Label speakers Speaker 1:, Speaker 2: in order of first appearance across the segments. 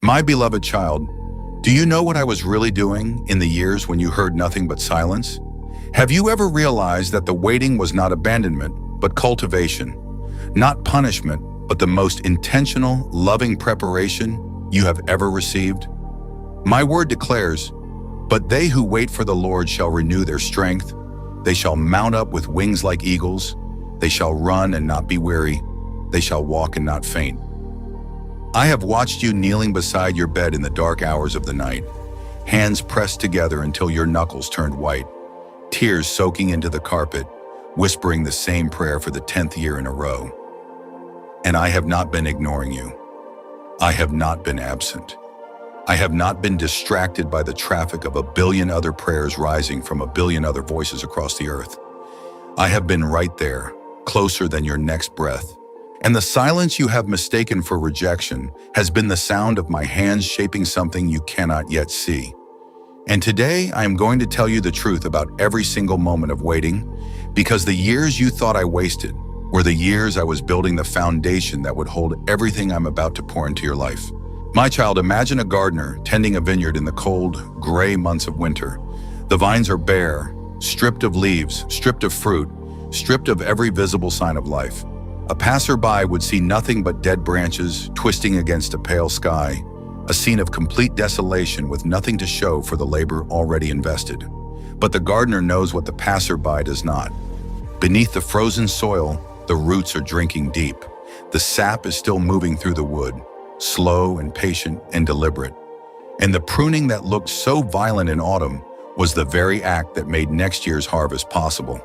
Speaker 1: My beloved child, do you know what I was really doing in the years when you heard nothing but silence? Have you ever realized that the waiting was not abandonment, but cultivation? Not punishment, but the most intentional, loving preparation you have ever received? My word declares, "But they who wait for the Lord shall renew their strength. They shall mount up with wings like eagles. They shall run and not be weary. They shall walk and not faint." I have watched you kneeling beside your bed in the dark hours of the night, hands pressed together until your knuckles turned white, tears soaking into the carpet, whispering the same prayer for the 10th year in a row. And I have not been ignoring you. I have not been absent. I have not been distracted by the traffic of a billion other prayers rising from a billion other voices across the earth. I have been right there, closer than your next breath. And the silence you have mistaken for rejection has been the sound of my hands shaping something you cannot yet see. And today I am going to tell you the truth about every single moment of waiting, because the years you thought I wasted were the years I was building the foundation that would hold everything I'm about to pour into your life. My child, imagine a gardener tending a vineyard in the cold, gray months of winter. The vines are bare, stripped of leaves, stripped of fruit, stripped of every visible sign of life. A passerby would see nothing but dead branches twisting against a pale sky, a scene of complete desolation with nothing to show for the labor already invested. But the gardener knows what the passerby does not. Beneath the frozen soil, the roots are drinking deep. The sap is still moving through the wood, slow and patient and deliberate. And the pruning that looked so violent in autumn was the very act that made next year's harvest possible.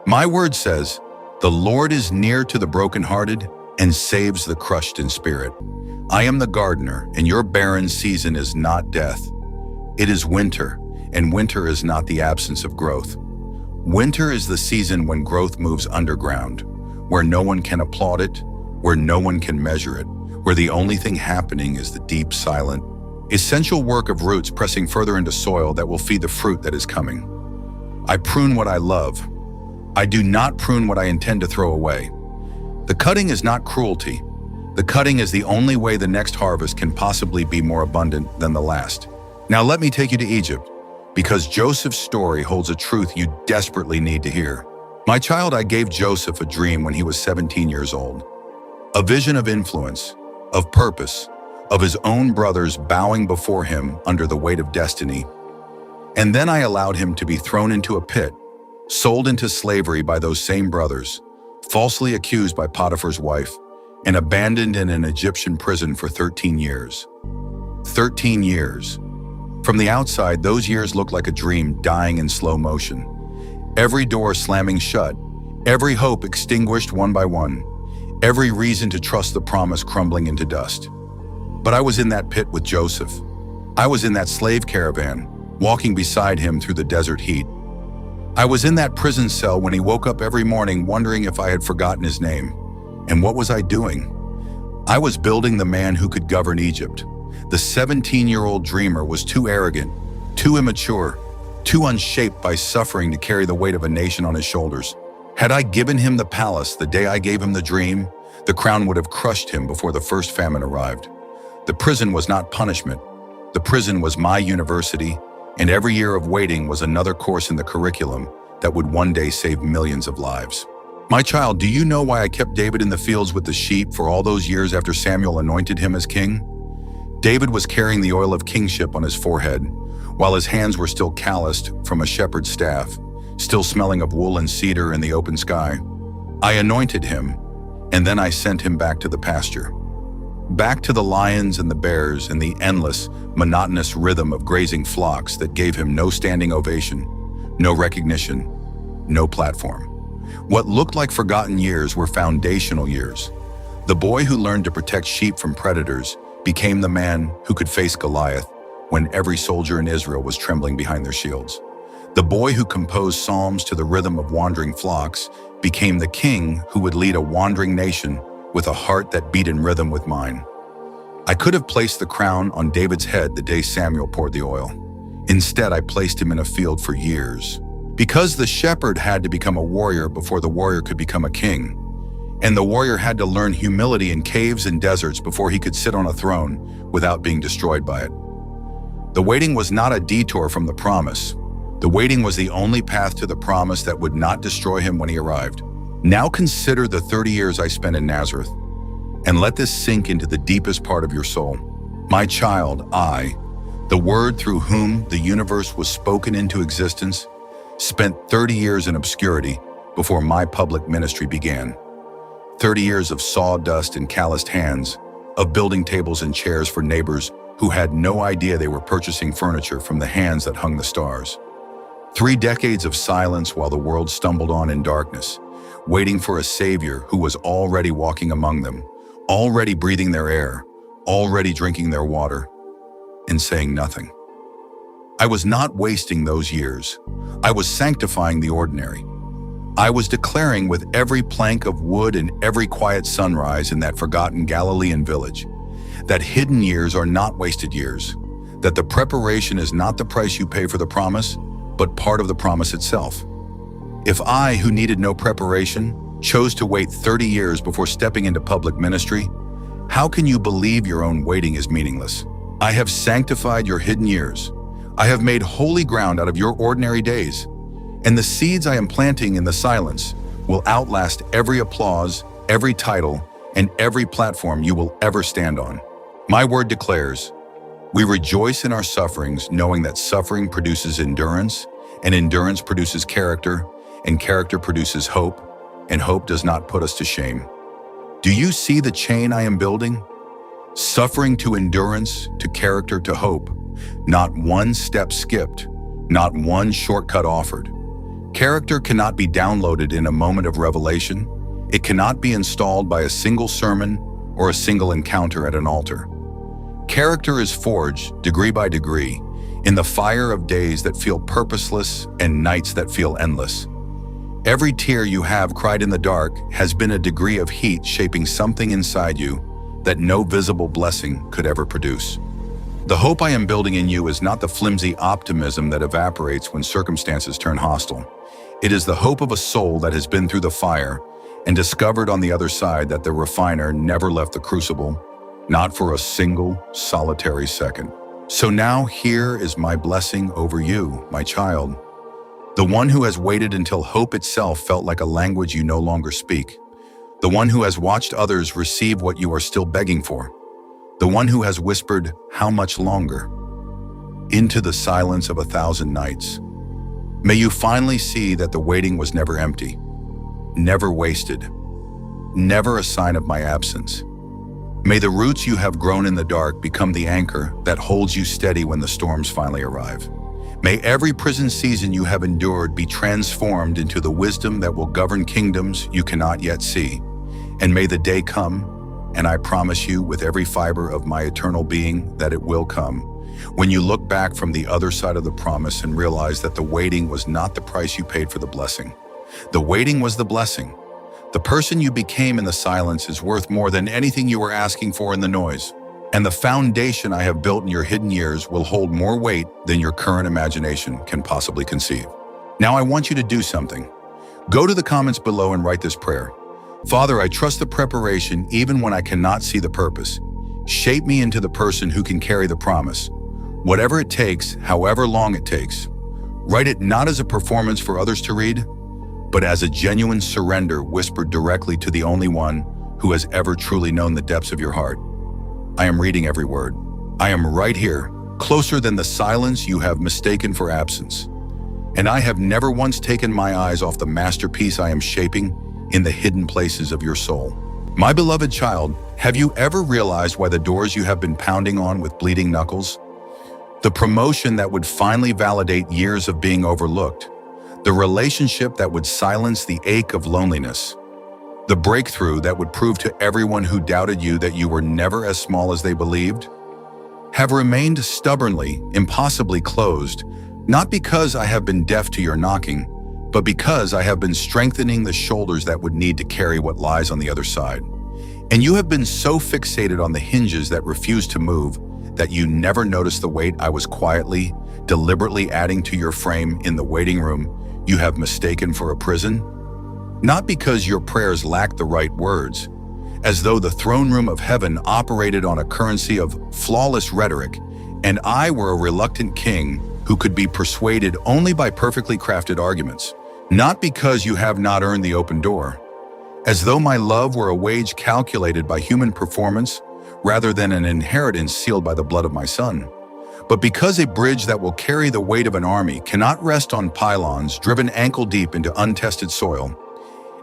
Speaker 1: My word says, "The Lord is near to the brokenhearted and saves the crushed in spirit." I am the gardener, and your barren season is not death. It is winter, and winter is not the absence of growth. Winter is the season when growth moves underground, where no one can applaud it, where no one can measure it, where the only thing happening is the deep, silent, essential work of roots pressing further into soil that will feed the fruit that is coming. I prune what I love. I do not prune what I intend to throw away. The cutting is not cruelty. The cutting is the only way the next harvest can possibly be more abundant than the last. Now let me take you to Egypt, because Joseph's story holds a truth you desperately need to hear. My child, I gave Joseph a dream when he was 17 years old. A vision of influence, of purpose, of his own brothers bowing before him under the weight of destiny. And then I allowed him to be thrown into a pit, sold into slavery by those same brothers, falsely accused by Potiphar's wife, and abandoned in an Egyptian prison for 13 years. 13 years. From the outside, those years looked like a dream dying in slow motion. Every door slamming shut, every hope extinguished one by one, every reason to trust the promise crumbling into dust. But I was in that pit with Joseph. I was in that slave caravan, walking beside him through the desert heat. I was in that prison cell when he woke up every morning wondering if I had forgotten his name. And what was I doing? I was building the man who could govern Egypt. The 17-year-old dreamer was too arrogant, too immature, too unshaped by suffering to carry the weight of a nation on his shoulders. Had I given him the palace the day I gave him the dream, the crown would have crushed him before the first famine arrived. The prison was not punishment. The prison was my university, and every year of waiting was another course in the curriculum that would one day save millions of lives. My child, do you know why I kept David in the fields with the sheep for all those years after Samuel anointed him as king? David was carrying the oil of kingship on his forehead, while his hands were still calloused from a shepherd's staff, still smelling of wool and cedar in the open sky. I anointed him, and then I sent him back to the pasture. Back to the lions and the bears and the endless, monotonous rhythm of grazing flocks that gave him no standing ovation, no recognition, no platform. What looked like forgotten years were foundational years. The boy who learned to protect sheep from predators became the man who could face Goliath when every soldier in Israel was trembling behind their shields. The boy who composed psalms to the rhythm of wandering flocks became the king who would lead a wandering nation with a heart that beat in rhythm with mine. I could have placed the crown on David's head the day Samuel poured the oil. Instead, I placed him in a field for years. Because the shepherd had to become a warrior before the warrior could become a king. And the warrior had to learn humility in caves and deserts before he could sit on a throne without being destroyed by it. The waiting was not a detour from the promise. The waiting was the only path to the promise that would not destroy him when he arrived. Now consider the 30 years I spent in Nazareth, and let this sink into the deepest part of your soul. My child, I, the Word through whom the universe was spoken into existence, spent 30 years in obscurity before my public ministry began. 30 years of sawdust and calloused hands, of building tables and chairs for neighbors who had no idea they were purchasing furniture from the hands that hung the stars. 3 decades of silence while the world stumbled on in darkness, waiting for a Savior who was already walking among them, already breathing their air, already drinking their water, and saying nothing. I was not wasting those years. I was sanctifying the ordinary. I was declaring with every plank of wood and every quiet sunrise in that forgotten Galilean village that hidden years are not wasted years, that the preparation is not the price you pay for the promise, but part of the promise itself. If I, who needed no preparation, chose to wait 30 years before stepping into public ministry, how can you believe your own waiting is meaningless? I have sanctified your hidden years. I have made holy ground out of your ordinary days, and the seeds I am planting in the silence will outlast every applause, every title, and every platform you will ever stand on. My word declares, we rejoice in our sufferings, knowing that suffering produces endurance, and endurance produces character, and character produces hope, and hope does not put us to shame. Do you see the chain I am building? Suffering to endurance, to character, to hope. Not one step skipped, not one shortcut offered. Character cannot be downloaded in a moment of revelation. It cannot be installed by a single sermon or a single encounter at an altar. Character is forged, degree by degree, in the fire of days that feel purposeless and nights that feel endless. Every tear you have cried in the dark has been a degree of heat shaping something inside you that no visible blessing could ever produce. The hope I am building in you is not the flimsy optimism that evaporates when circumstances turn hostile. It is the hope of a soul that has been through the fire and discovered on the other side that the refiner never left the crucible, not for a single, solitary second. So now here is my blessing over you, my child, the one who has waited until hope itself felt like a language you no longer speak, the one who has watched others receive what you are still begging for, the one who has whispered, "How much longer?" into the silence of 1,000 nights. May you finally see that the waiting was never empty, never wasted, never a sign of my absence. May the roots you have grown in the dark become the anchor that holds you steady when the storms finally arrive. May every prison season you have endured be transformed into the wisdom that will govern kingdoms you cannot yet see. And may the day come, and I promise you with every fiber of my eternal being that it will come, when you look back from the other side of the promise and realize that the waiting was not the price you paid for the blessing. The waiting was the blessing. The person you became in the silence is worth more than anything you were asking for in the noise. And the foundation I have built in your hidden years will hold more weight than your current imagination can possibly conceive. Now I want you to do something. Go to the comments below and write this prayer. Father, I trust the preparation even when I cannot see the purpose. Shape me into the person who can carry the promise. Whatever it takes, however long it takes. Write it not as a performance for others to read, but as a genuine surrender whispered directly to the only one who has ever truly known the depths of your heart. I am reading every word. I am right here, closer than the silence you have mistaken for absence. And I have never once taken my eyes off the masterpiece I am shaping in the hidden places of your soul. My beloved child, have you ever realized why the doors you have been pounding on with bleeding knuckles? The promotion that would finally validate years of being overlooked. The relationship that would silence the ache of loneliness. The breakthrough that would prove to everyone who doubted you that you were never as small as they believed, have remained stubbornly, impossibly closed, not because I have been deaf to your knocking, but because I have been strengthening the shoulders that would need to carry what lies on the other side. And you have been so fixated on the hinges that refuse to move that you never noticed the weight I was quietly, deliberately adding to your frame in the waiting room you have mistaken for a prison. Not because your prayers lacked the right words, as though the throne room of heaven operated on a currency of flawless rhetoric, and I were a reluctant king who could be persuaded only by perfectly crafted arguments. Not because you have not earned the open door, as though my love were a wage calculated by human performance rather than an inheritance sealed by the blood of my son, but because a bridge that will carry the weight of an army cannot rest on pylons driven ankle-deep into untested soil,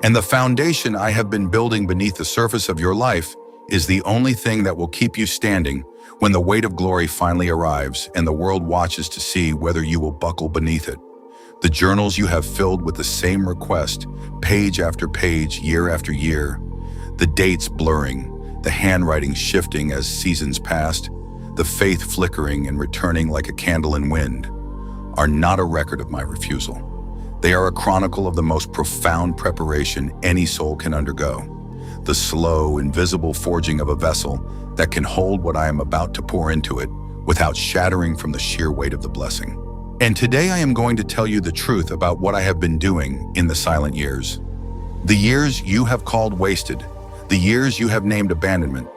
Speaker 1: and the foundation I have been building beneath the surface of your life is the only thing that will keep you standing when the weight of glory finally arrives and the world watches to see whether you will buckle beneath it. The journals you have filled with the same request, page after page, year after year, the dates blurring, the handwriting shifting as seasons passed, the faith flickering and returning like a candle in wind, are not a record of my refusal. They are a chronicle of the most profound preparation any soul can undergo, the slow, invisible forging of a vessel that can hold what I am about to pour into it without shattering from the sheer weight of the blessing. And today I am going to tell you the truth about what I have been doing in the silent years. The years you have called wasted, the years you have named abandonment,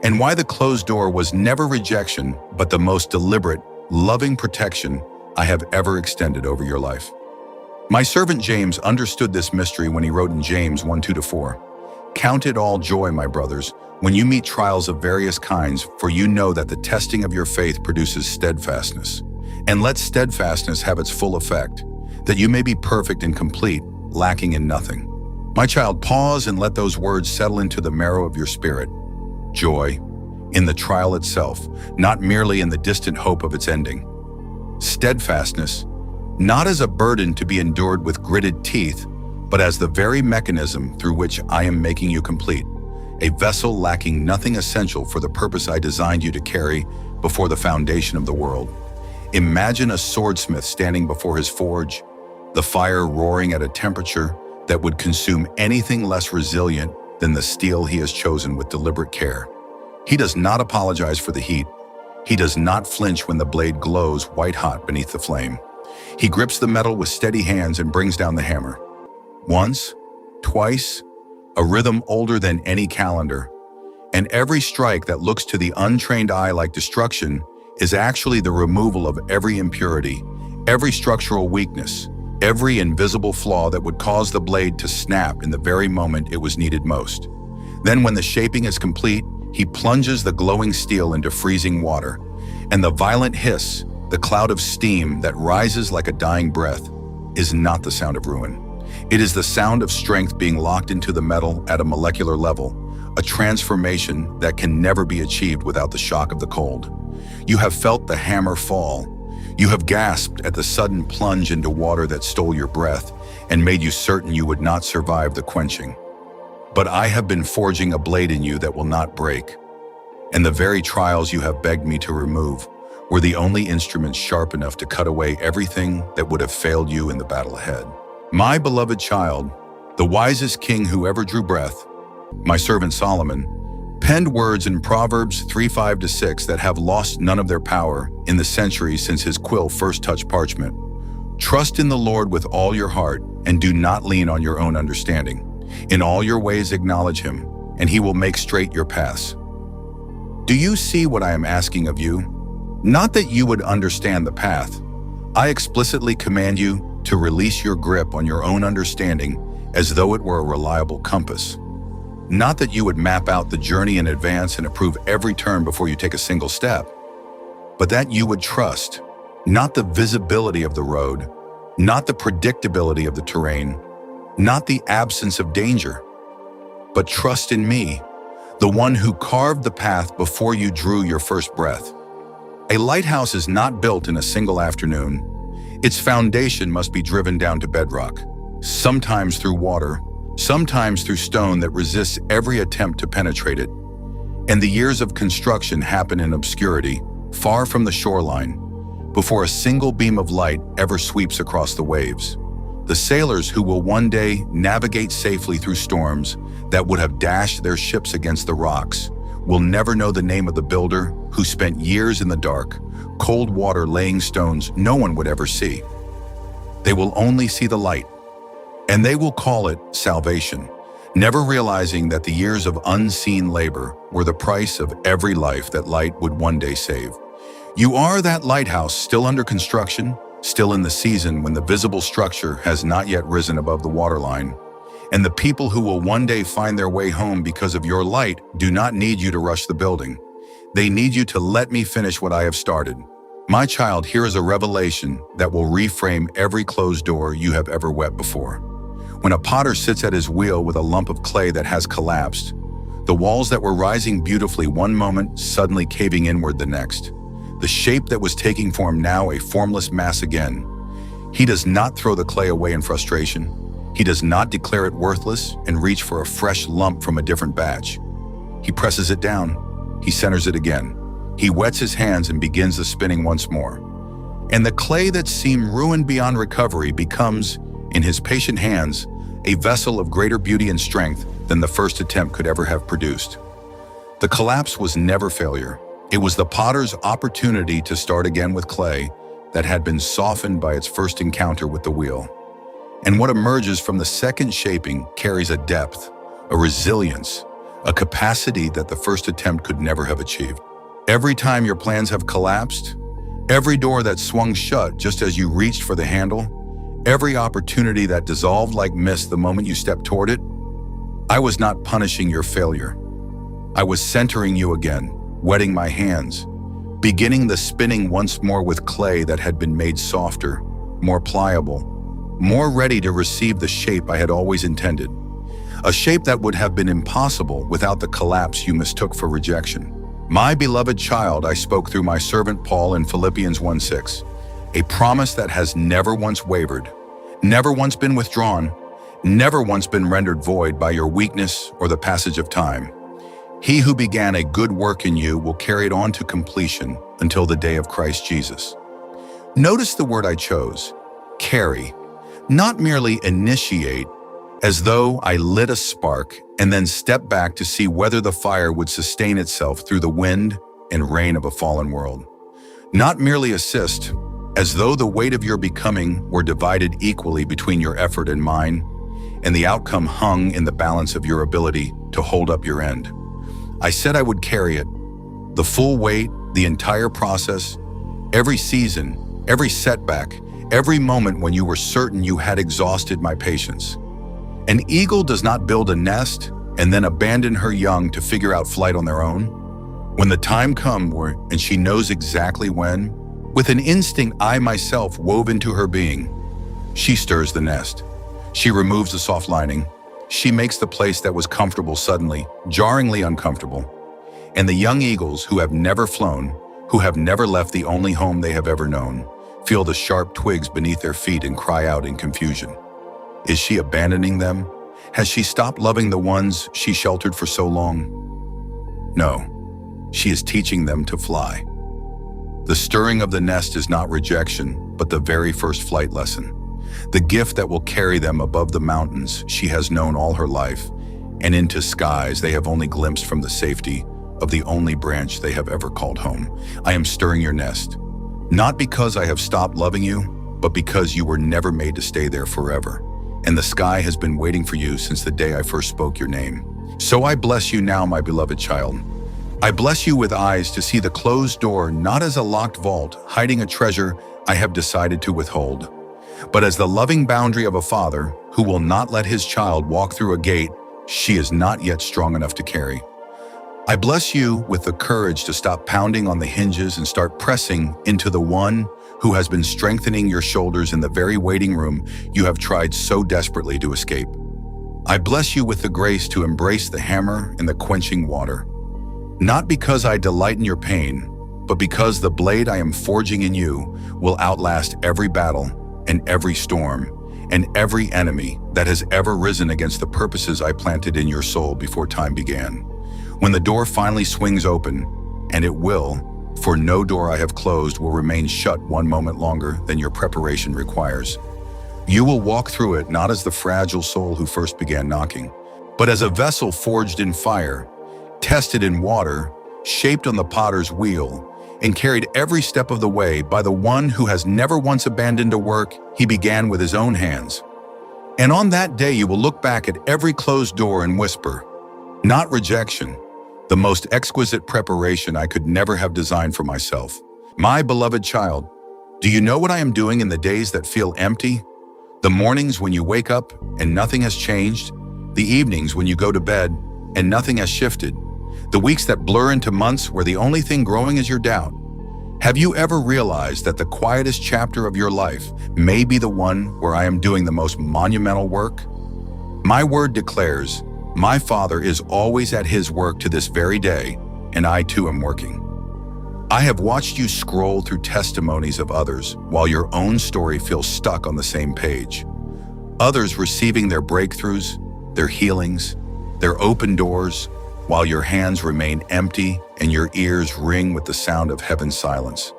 Speaker 1: and why the closed door was never rejection, but the most deliberate, loving protection I have ever extended over your life. My servant James understood this mystery when he wrote in James 1:2-4, "Count it all joy, my brothers, when you meet trials of various kinds, for you know that the testing of your faith produces steadfastness. And let steadfastness have its full effect, that you may be perfect and complete, lacking in nothing." My child, pause and let those words settle into the marrow of your spirit. Joy in the trial itself, not merely in the distant hope of its ending. Steadfastness, not as a burden to be endured with gritted teeth, but as the very mechanism through which I am making you complete, a vessel lacking nothing essential for the purpose I designed you to carry before the foundation of the world. Imagine a swordsmith standing before his forge, the fire roaring at a temperature that would consume anything less resilient than the steel he has chosen with deliberate care. He does not apologize for the heat. He does not flinch when the blade glows white-hot beneath the flame. He grips the metal with steady hands and brings down the hammer. Once, twice, a rhythm older than any calendar. And every strike that looks to the untrained eye like destruction is actually the removal of every impurity, every structural weakness, every invisible flaw that would cause the blade to snap in the very moment it was needed most. Then when the shaping is complete, he plunges the glowing steel into freezing water, and the violent hiss, the cloud of steam that rises like a dying breath, is not the sound of ruin. It is the sound of strength being locked into the metal at a molecular level, a transformation that can never be achieved without the shock of the cold. You have felt the hammer fall. You have gasped at the sudden plunge into water that stole your breath and made you certain you would not survive the quenching. But I have been forging a blade in you that will not break, and the very trials you have begged me to remove were the only instruments sharp enough to cut away everything that would have failed you in the battle ahead. My beloved child, the wisest king who ever drew breath, my servant Solomon, penned words in Proverbs 3:5-6 that have lost none of their power in the centuries since his quill first touched parchment. Trust in the Lord with all your heart and do not lean on your own understanding. In all your ways acknowledge him, and he will make straight your paths. Do you see what I am asking of you? Not that you would understand the path. I explicitly command you to release your grip on your own understanding as though it were a reliable compass. Not that you would map out the journey in advance and approve every turn before you take a single step, but that you would trust, not the visibility of the road, not the predictability of the terrain, not the absence of danger, but trust in me, the one who carved the path before you drew your first breath. A lighthouse is not built in a single afternoon. Its foundation must be driven down to bedrock, sometimes through water, sometimes through stone that resists every attempt to penetrate it. And the years of construction happen in obscurity, far from the shoreline, before a single beam of light ever sweeps across the waves. The sailors who will one day navigate safely through storms that would have dashed their ships against the rocks will never know the name of the builder who spent years in the dark, cold water laying stones no one would ever see. They will only see the light, And they will call it salvation, never realizing that the years of unseen labor were the price of every life that light would one day save. You are that lighthouse still under construction, still in the season when the visible structure has not yet risen above the waterline. And the people who will one day find their way home because of your light do not need you to rush the building. They need you to let me finish what I have started. My child, here is a revelation that will reframe every closed door you have ever wept before. When a potter sits at his wheel with a lump of clay that has collapsed, the walls that were rising beautifully one moment suddenly caving inward the next, the shape that was taking form now a formless mass again. He does not throw the clay away in frustration. He does not declare it worthless and reach for a fresh lump from a different batch. He presses it down. He centers it again. He wets his hands and begins the spinning once more. And the clay that seemed ruined beyond recovery becomes, in his patient hands, a vessel of greater beauty and strength than the first attempt could ever have produced. The collapse was never failure. It was the potter's opportunity to start again with clay that had been softened by its first encounter with the wheel. And what emerges from the second shaping carries a depth, a resilience, a capacity that the first attempt could never have achieved. Every time your plans have collapsed, every door that swung shut just as you reached for the handle, every opportunity that dissolved like mist the moment you stepped toward it, I was not punishing your failure. I was centering you again, wetting my hands, beginning the spinning once more with clay that had been made softer, more pliable, more ready to receive the shape I had always intended. A shape that would have been impossible without the collapse you mistook for rejection. My beloved child, I spoke through my servant Paul in Philippians 1:6, a promise that has never once wavered, never once been withdrawn, never once been rendered void by your weakness or the passage of time. He who began a good work in you will carry it on to completion until the day of Christ Jesus. Notice the word I chose, carry, not merely initiate, as though I lit a spark and then stepped back to see whether the fire would sustain itself through the wind and rain of a fallen world. Not merely assist, as though the weight of your becoming were divided equally between your effort and mine, and the outcome hung in the balance of your ability to hold up your end. I said I would carry it, the full weight, the entire process, every season, every setback, every moment when you were certain you had exhausted my patience. An eagle does not build a nest and then abandon her young to figure out flight on their own. When the time comes, and she knows exactly when, with an instinct I myself wove into her being, she stirs the nest. She removes the soft lining. She makes the place that was comfortable suddenly, jarringly uncomfortable. And the young eagles who have never flown, who have never left the only home they have ever known, feel the sharp twigs beneath their feet and cry out in confusion. Is she abandoning them? Has she stopped loving the ones she sheltered for so long? No, she is teaching them to fly. The stirring of the nest is not rejection, but the very first flight lesson. The gift that will carry them above the mountains she has known all her life, and into skies they have only glimpsed from the safety of the only branch they have ever called home. I am stirring your nest, not because I have stopped loving you, but because you were never made to stay there forever. And the sky has been waiting for you since the day I first spoke your name. So I bless you now, my beloved child. I bless you with eyes to see the closed door not as a locked vault hiding a treasure I have decided to withhold, but as the loving boundary of a father who will not let his child walk through a gate she is not yet strong enough to carry. I bless you with the courage to stop pounding on the hinges and start pressing into the one who has been strengthening your shoulders in the very waiting room you have tried so desperately to escape. I bless you with the grace to embrace the hammer and the quenching water, not because I delight in your pain, but because the blade I am forging in you will outlast every battle and every storm and every enemy that has ever risen against the purposes I planted in your soul before time began. When the door finally swings open, and it will, for no door I have closed will remain shut one moment longer than your preparation requires. You will walk through it not as the fragile soul who first began knocking, but as a vessel forged in fire, tested in water, shaped on the potter's wheel, and carried every step of the way by the one who has never once abandoned a work he began with his own hands. And on that day, you will look back at every closed door and whisper, not rejection, the most exquisite preparation I could never have designed for myself. My beloved child, do you know what I am doing in the days that feel empty? The mornings when you wake up and nothing has changed, the evenings when you go to bed and nothing has shifted, the weeks that blur into months where the only thing growing is your doubt. Have you ever realized that the quietest chapter of your life may be the one where I am doing the most monumental work? My word declares, my Father is always at his work to this very day, and I too am working. I have watched you scroll through testimonies of others while your own story feels stuck on the same page. Others receiving their breakthroughs, their healings, their open doors, while your hands remain empty and your ears ring with the sound of heaven's silence.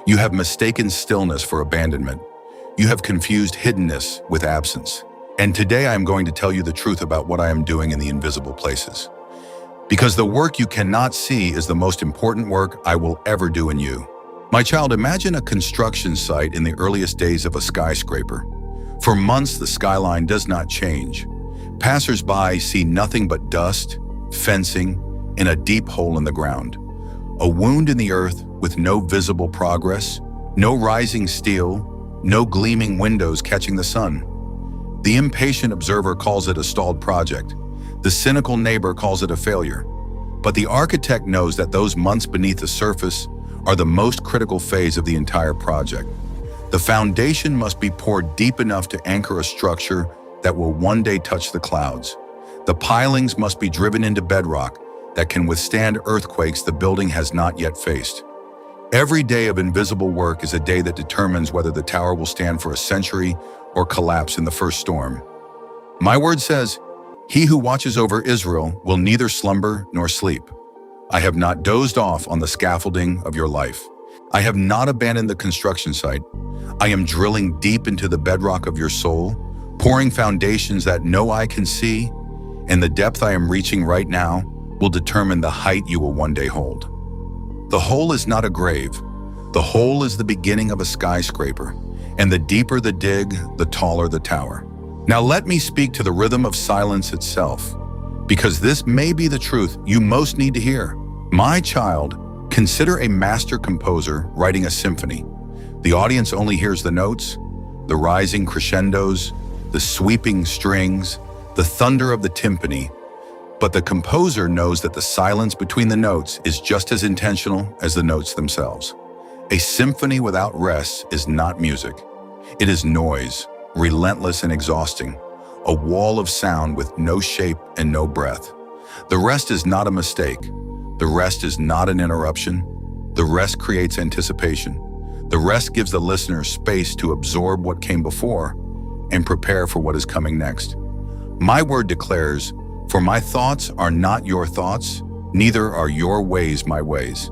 Speaker 1: You have mistaken stillness for abandonment. You have confused hiddenness with absence. And today I am going to tell you the truth about what I am doing in the invisible places. Because the work you cannot see is the most important work I will ever do in you. My child, imagine a construction site in the earliest days of a skyscraper. For months, the skyline does not change. Passers-by see nothing but dust, fencing, and a deep hole in the ground. A wound in the earth with no visible progress, no rising steel, no gleaming windows catching the sun. The impatient observer calls it a stalled project. The cynical neighbor calls it a failure. But the architect knows that those months beneath the surface are the most critical phase of the entire project. The foundation must be poured deep enough to anchor a structure that will one day touch the clouds. The pilings must be driven into bedrock that can withstand earthquakes the building has not yet faced. Every day of invisible work is a day that determines whether the tower will stand for a century or collapse in the first storm. My word says, he who watches over Israel will neither slumber nor sleep. I have not dozed off on the scaffolding of your life. I have not abandoned the construction site. I am drilling deep into the bedrock of your soul, pouring foundations that no eye can see, and the depth I am reaching right now will determine the height you will one day hold. The hole is not a grave. The hole is the beginning of a skyscraper, and the deeper the dig, the taller the tower. Now let me speak to the rhythm of silence itself, because this may be the truth you most need to hear. My child, consider a master composer writing a symphony. The audience only hears the notes, the rising crescendos, the sweeping strings, the thunder of the timpani, but the composer knows that the silence between the notes is just as intentional as the notes themselves. A symphony without rest is not music. It is noise, relentless and exhausting, a wall of sound with no shape and no breath. The rest is not a mistake. The rest is not an interruption. The rest creates anticipation. The rest gives the listener space to absorb what came before and prepare for what is coming next. My word declares, for my thoughts are not your thoughts, neither are your ways my ways.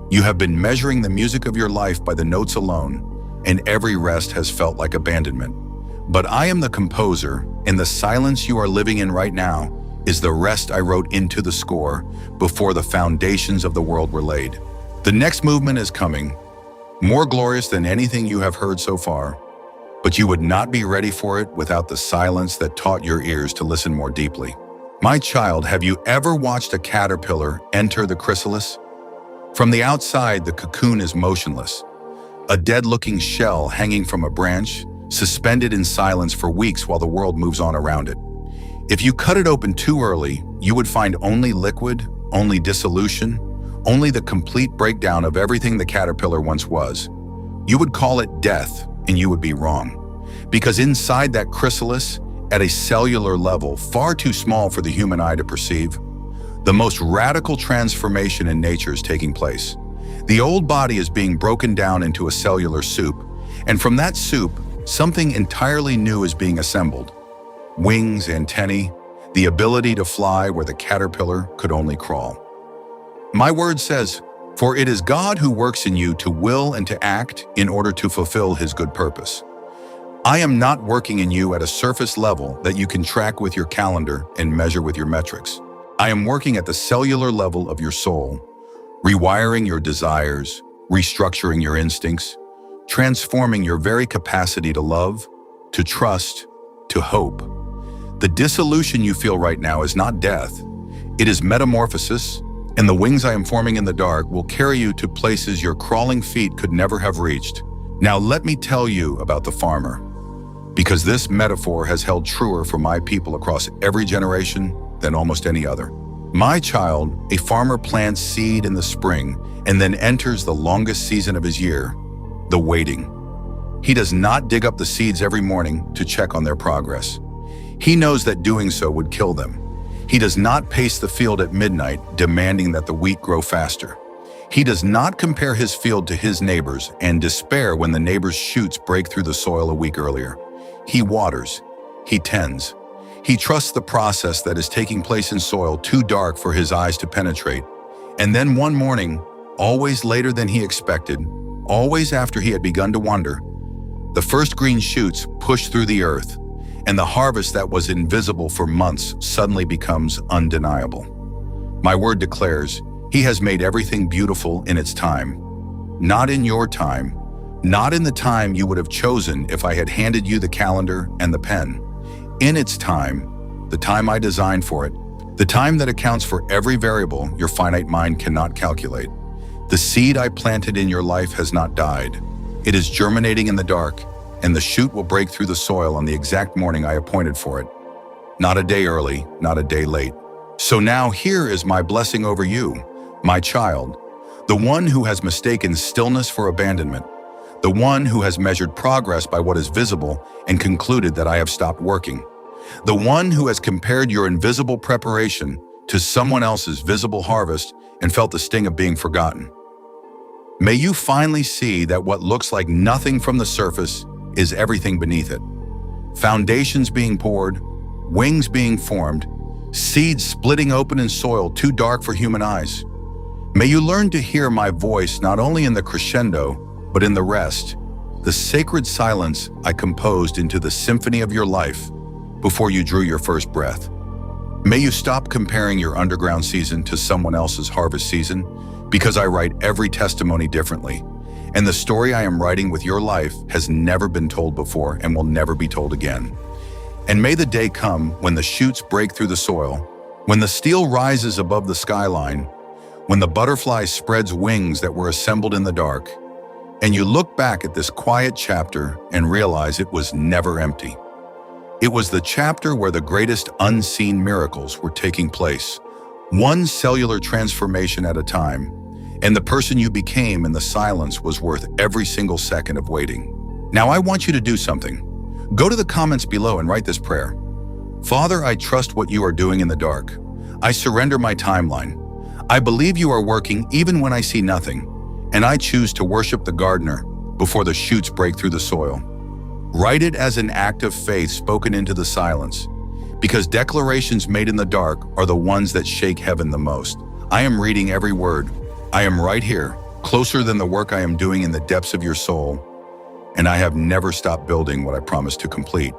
Speaker 1: You have been measuring the music of your life by the notes alone, and every rest has felt like abandonment. But I am the composer, and the silence you are living in right now is the rest I wrote into the score before the foundations of the world were laid. The next movement is coming, more glorious than anything you have heard so far, but you would not be ready for it without the silence that taught your ears to listen more deeply. My child, have you ever watched a caterpillar enter the chrysalis? From the outside, the cocoon is motionless, a dead-looking shell hanging from a branch, suspended in silence for weeks while the world moves on around it. If you cut it open too early, you would find only liquid, only dissolution, only the complete breakdown of everything the caterpillar once was. You would call it death, and you would be wrong. Because inside that chrysalis, at a cellular level far too small for the human eye to perceive, the most radical transformation in nature is taking place. The old body is being broken down into a cellular soup, and from that soup, something entirely new is being assembled. Wings, antennae, the ability to fly where the caterpillar could only crawl. My word says, for it is God who works in you to will and to act in order to fulfill his good purpose. I am not working in you at a surface level that you can track with your calendar and measure with your metrics. I am working at the cellular level of your soul, rewiring your desires, restructuring your instincts, transforming your very capacity to love, to trust, to hope. The dissolution you feel right now is not death. It is metamorphosis, and the wings I am forming in the dark will carry you to places your crawling feet could never have reached. Now let me tell you about the farmer, because this metaphor has held truer for my people across every generation than almost any other. My child, a farmer plants seed in the spring and then enters the longest season of his year, the waiting. He does not dig up the seeds every morning to check on their progress. He knows that doing so would kill them. He does not pace the field at midnight, demanding that the wheat grow faster. He does not compare his field to his neighbor's and despair when the neighbor's shoots break through the soil a week earlier. He waters. He tends. He trusts the process that is taking place in soil too dark for his eyes to penetrate. And then one morning, always later than he expected, always after he had begun to wonder, the first green shoots push through the earth, and the harvest that was invisible for months suddenly becomes undeniable. My word declares, He has made everything beautiful in its time. Not in your time, not in the time you would have chosen if I had handed you the calendar and the pen. In its time, the time I designed for it, the time that accounts for every variable your finite mind cannot calculate. The seed I planted in your life has not died. It is germinating in the dark, and the shoot will break through the soil on the exact morning I appointed for it. Not a day early, not a day late. So now here is my blessing over you, my child, the one who has mistaken stillness for abandonment, the one who has measured progress by what is visible and concluded that I have stopped working, the one who has compared your invisible preparation to someone else's visible harvest and felt the sting of being forgotten. May you finally see that what looks like nothing from the surface is everything beneath it. Foundations being poured, wings being formed, seeds splitting open in soil too dark for human eyes. May you learn to hear my voice not only in the crescendo, but in the rest, the sacred silence I composed into the symphony of your life before you drew your first breath. May you stop comparing your underground season to someone else's harvest season, because I write every testimony differently, and the story I am writing with your life has never been told before and will never be told again. And may the day come when the shoots break through the soil, when the steel rises above the skyline, when the butterfly spreads wings that were assembled in the dark, and you look back at this quiet chapter and realize it was never empty. It was the chapter where the greatest unseen miracles were taking place, one cellular transformation at a time, and the person you became in the silence was worth every single second of waiting. Now I want you to do something. Go to the comments below and write this prayer. Father, I trust what you are doing in the dark. I surrender my timeline. I believe you are working even when I see nothing, and I choose to worship the gardener before the shoots break through the soil. Write it as an act of faith spoken into the silence, because declarations made in the dark are the ones that shake heaven the most. I am reading every word. I am right here, closer than the work I am doing in the depths of your soul, and I have never stopped building what I promised to complete.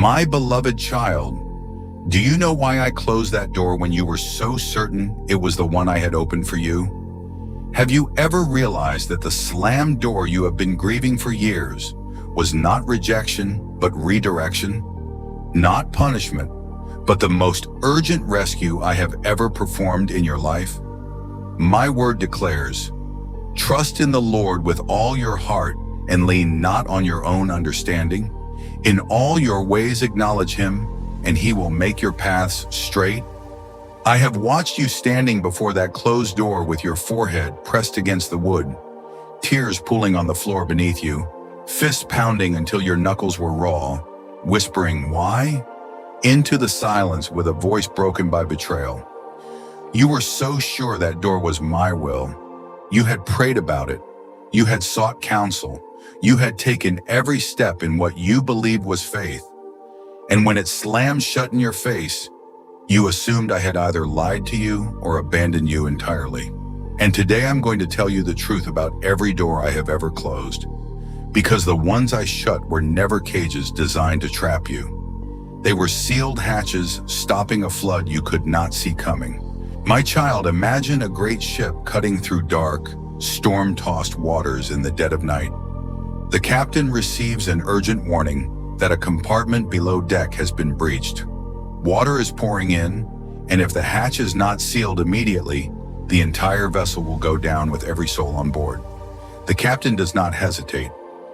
Speaker 1: My beloved child, do you know why I closed that door when you were so certain it was the one I had opened for you? Have you ever realized that the slammed door you have been grieving for years was not rejection, but redirection? Not punishment, but the most urgent rescue I have ever performed in your life? My word declares, trust in the Lord with all your heart and lean not on your own understanding. In all your ways acknowledge him, and he will make your paths straight. I have watched you standing before that closed door with your forehead pressed against the wood, tears pooling on the floor beneath you, fists pounding until your knuckles were raw, whispering, "Why?" into the silence with a voice broken by betrayal. You were so sure that door was my will. You had prayed about it. You had sought counsel. You had taken every step in what you believed was faith. And when it slammed shut in your face, you assumed I had either lied to you or abandoned you entirely. And today I'm going to tell you the truth about every door I have ever closed. Because the ones I shut were never cages designed to trap you. They were sealed hatches stopping a flood you could not see coming. My child, imagine a great ship cutting through dark, storm-tossed waters in the dead of night. The captain receives an urgent warning that a compartment below deck has been breached. Water is pouring in, and if the hatch is not sealed immediately, the entire vessel will go down with every soul on board. The captain does not hesitate.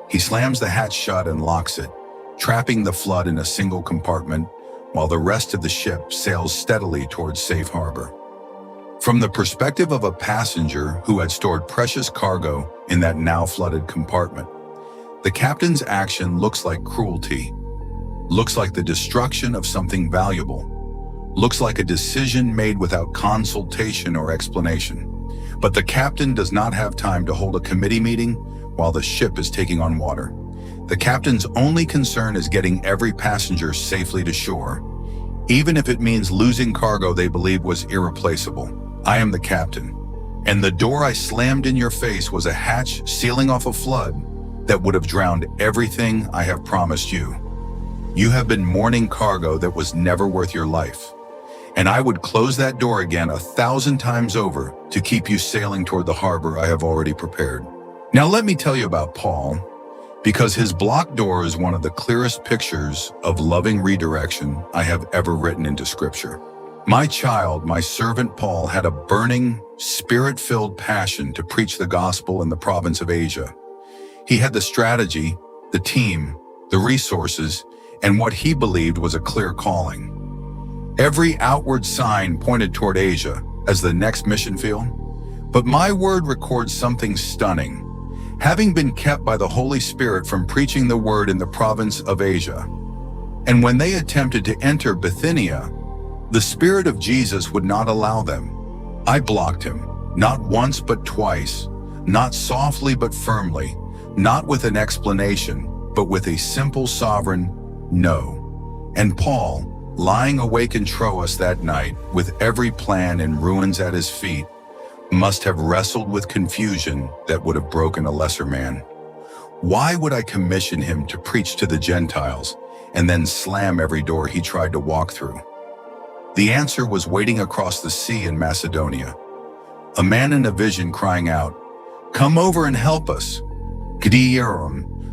Speaker 1: He slams the hatch shut and locks it, trapping the flood in a single compartment, while the rest of the ship sails steadily towards safe harbor. From the perspective of a passenger who had stored precious cargo in that now flooded compartment, the captain's action looks like cruelty, looks like the destruction of something valuable, looks like a decision made without consultation or explanation. But the captain does not have time to hold a committee meeting while the ship is taking on water. The captain's only concern is getting every passenger safely to shore, even if it means losing cargo they believe was irreplaceable. I am the captain, and the door I slammed in your face was a hatch sealing off a flood that would have drowned everything I have promised you. You have been mourning cargo that was never worth your life, and I would close that door again 1,000 times over to keep you sailing toward the harbor I have already prepared. Now let me tell you about Paul, because his blocked door is one of the clearest pictures of loving redirection I have ever written into Scripture. My child, my servant Paul, had a burning, spirit-filled passion to preach the gospel in the province of Asia. He had the strategy, the team, the resources, and what he believed was a clear calling. Every outward sign pointed toward Asia as the next mission field. But my word records something stunning. Having been kept by the Holy Spirit from preaching the word in the province of Asia, and when they attempted to enter Bithynia, the Spirit of Jesus would not allow them. I blocked him, not once but twice, not softly but firmly, not with an explanation, but with a simple sovereign no. And Paul, lying awake in Troas that night, with every plan in ruins at his feet, must have wrestled with confusion that would have broken a lesser man. Why would I commission him to preach to the Gentiles and then slam every door he tried to walk through? The answer was waiting across the sea in Macedonia. A man in a vision crying out, "Come over and help us."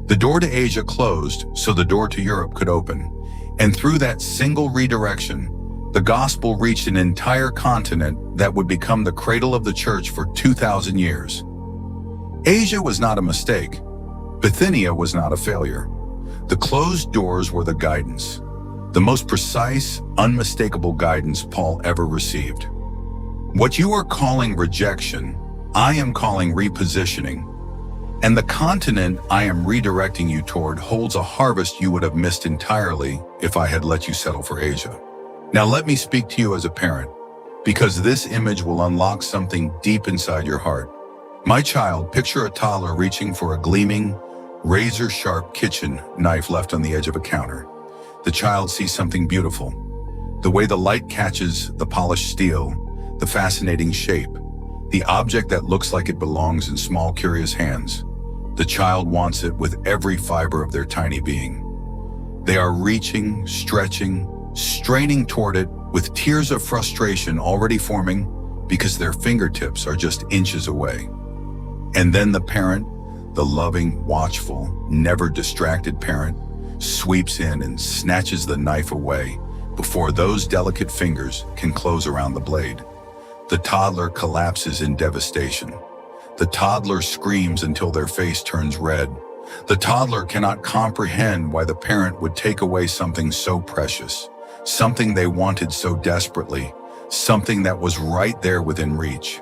Speaker 1: The door to Asia closed so the door to Europe could open. And through that single redirection, the gospel reached an entire continent that would become the cradle of the church for 2,000 years. Asia was not a mistake. Bithynia was not a failure. The closed doors were the guidance, the most precise, unmistakable guidance Paul ever received. What you are calling rejection, I am calling repositioning. And the continent I am redirecting you toward holds a harvest you would have missed entirely if I had let you settle for Asia. Now let me speak to you as a parent, because this image will unlock something deep inside your heart. My child, picture a toddler reaching for a gleaming, razor-sharp kitchen knife left on the edge of a counter. The child sees something beautiful. The way the light catches the polished steel, the fascinating shape, the object that looks like it belongs in small, curious hands. The child wants it with every fiber of their tiny being. They are reaching, stretching, straining toward it with tears of frustration already forming because their fingertips are just inches away. And then the parent, the loving, watchful, never distracted parent, sweeps in and snatches the knife away before those delicate fingers can close around the blade. The toddler collapses in devastation. The toddler screams until their face turns red. The toddler cannot comprehend why the parent would take away something so precious, something they wanted so desperately, something that was right there within reach.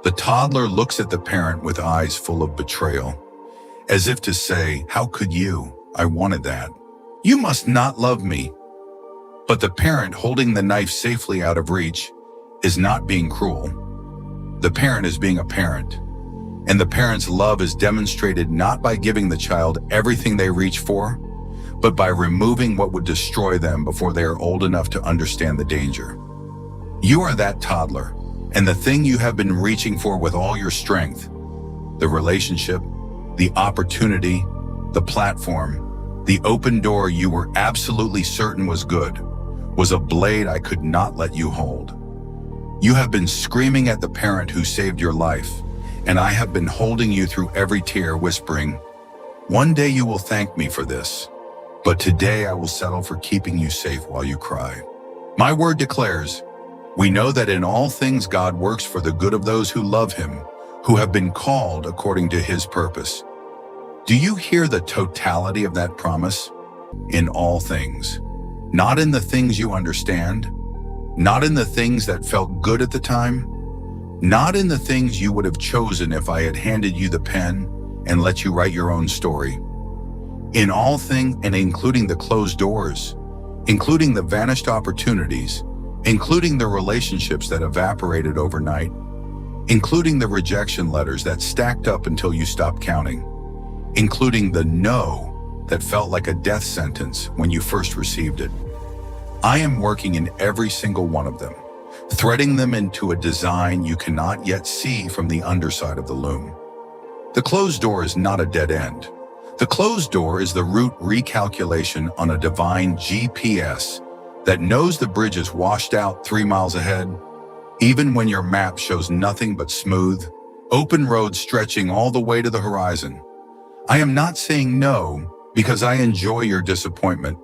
Speaker 1: The toddler looks at the parent with eyes full of betrayal, as if to say, "How could you? I wanted that. You must not love me." But the parent holding the knife safely out of reach is not being cruel. The parent is being a parent. And the parent's love is demonstrated not by giving the child everything they reach for, but by removing what would destroy them before they are old enough to understand the danger. You are that toddler, and the thing you have been reaching for with all your strength, the relationship, the opportunity, the platform, the open door you were absolutely certain was good, was a blade I could not let you hold. You have been screaming at the parent who saved your life, and I have been holding you through every tear, whispering, "One day you will thank me for this, but today I will settle for keeping you safe while you cry." My word declares, we know that in all things God works for the good of those who love him, who have been called according to his purpose. Do you hear the totality of that promise? In all things. Not in the things you understand, not in the things that felt good at the time, not in the things you would have chosen if I had handed you the pen and let you write your own story. In all things, and including the closed doors, including the vanished opportunities, including the relationships that evaporated overnight, including the rejection letters that stacked up until you stopped counting, including the no that felt like a death sentence when you first received it. I am working in every single one of them, threading them into a design you cannot yet see from the underside of the loom. The closed door is not a dead end. The closed door is the route recalculation on a divine GPS that knows the bridge is washed out 3 miles ahead, even when your map shows nothing but smooth, open roads stretching all the way to the horizon. I am not saying no because I enjoy your disappointment.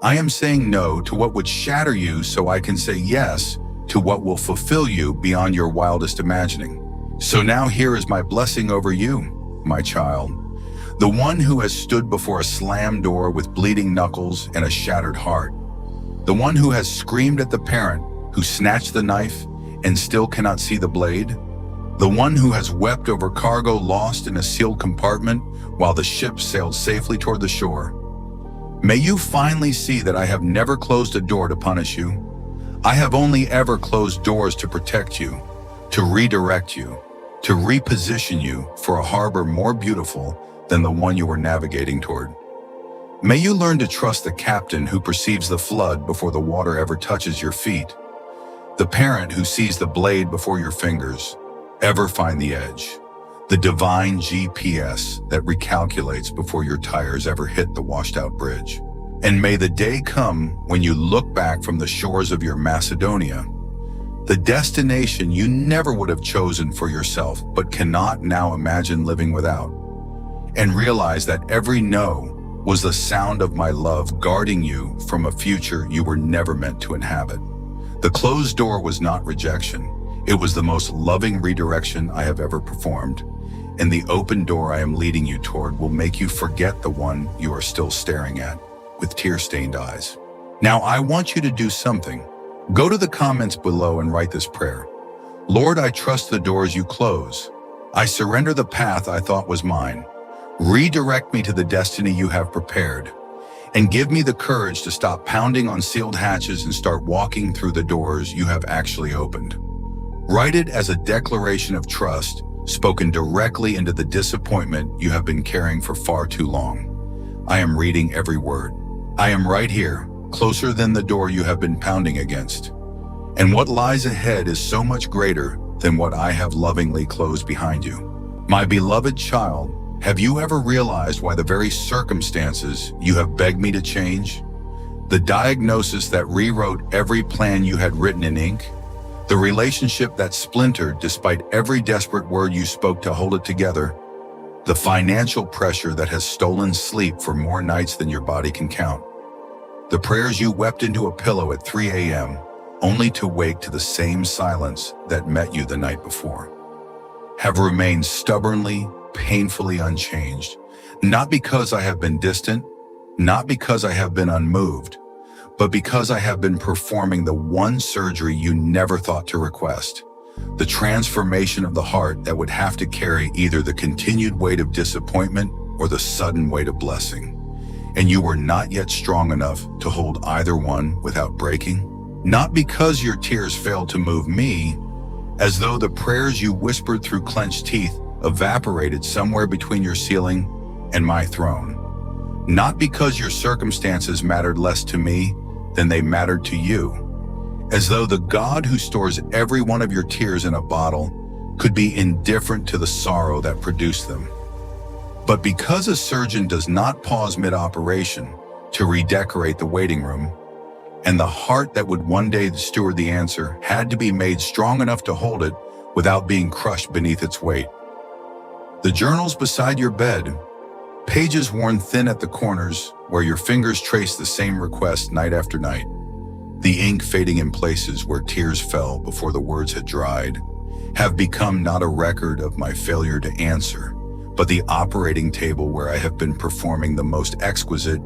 Speaker 1: I am saying no to what would shatter you so I can say yes to what will fulfill you beyond your wildest imagining. So now here is my blessing over you, my child, the one who has stood before a slammed door with bleeding knuckles and a shattered heart, the one who has screamed at the parent who snatched the knife and still cannot see the blade, the one who has wept over cargo lost in a sealed compartment while the ship sailed safely toward the shore. May you finally see that I have never closed a door to punish you. I have only ever closed doors to protect you, to redirect you, to reposition you for a harbor more beautiful than the one you were navigating toward. May you learn to trust the captain who perceives the flood before the water ever touches your feet, the parent who sees the blade before your fingers ever find the edge, the divine GPS that recalculates before your tires ever hit the washed-out bridge. And may the day come when you look back from the shores of your Macedonia, the destination you never would have chosen for yourself but cannot now imagine living without, and realize that every no was the sound of my love guarding you from a future you were never meant to inhabit. The closed door was not rejection. It was the most loving redirection I have ever performed. And the open door I am leading you toward will make you forget the one you are still staring at with tear-stained eyes. Now I want you to do something. Go to the comments below and write this prayer. Lord, I trust the doors you close. I surrender the path I thought was mine. Redirect me to the destiny you have prepared. And give me the courage to stop pounding on sealed hatches and start walking through the doors you have actually opened. Write it as a declaration of trust, spoken directly into the disappointment you have been carrying for far too long. I am reading every word. I am right here, closer than the door you have been pounding against. And what lies ahead is so much greater than what I have lovingly closed behind you. My beloved child, Have you ever realized why the very circumstances you have begged me to change, the diagnosis that rewrote every plan you had written in ink, the relationship that splintered despite every desperate word you spoke to hold it together, the financial pressure that has stolen sleep for more nights than your body can count, the prayers you wept into a pillow at 3 a.m. only to wake to the same silence that met you the night before, have remained stubbornly, painfully unchanged, not because I have been distant, not because I have been unmoved, but because I have been performing the one surgery you never thought to request, the transformation of the heart that would have to carry either the continued weight of disappointment or the sudden weight of blessing. And you were not yet strong enough to hold either one without breaking, not because your tears failed to move me, as though the prayers you whispered through clenched teeth evaporated somewhere between your ceiling and my throne, not because your circumstances mattered less to me than they mattered to you, as though the God who stores every one of your tears in a bottle could be indifferent to the sorrow that produced them. But because a surgeon does not pause mid-operation to redecorate the waiting room, and the heart that would one day steward the answer had to be made strong enough to hold it without being crushed beneath its weight. The journals beside your bed, pages worn thin at the corners where your fingers trace the same request night after night, the ink fading in places where tears fell before the words had dried, have become not a record of my failure to answer, but the operating table where I have been performing the most exquisite,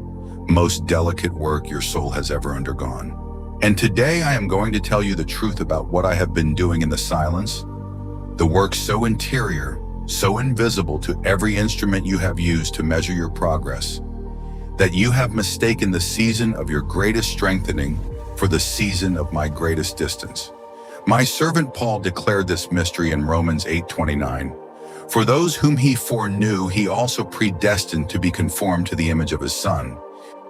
Speaker 1: most delicate work your soul has ever undergone. And today I am going to tell you the truth about what I have been doing in the silence, the work so interior, so invisible to every instrument you have used to measure your progress, that you have mistaken the season of your greatest strengthening for the season of my greatest distance. My servant Paul declared this mystery in Romans 8:29. For those whom he foreknew, he also predestined to be conformed to the image of his Son.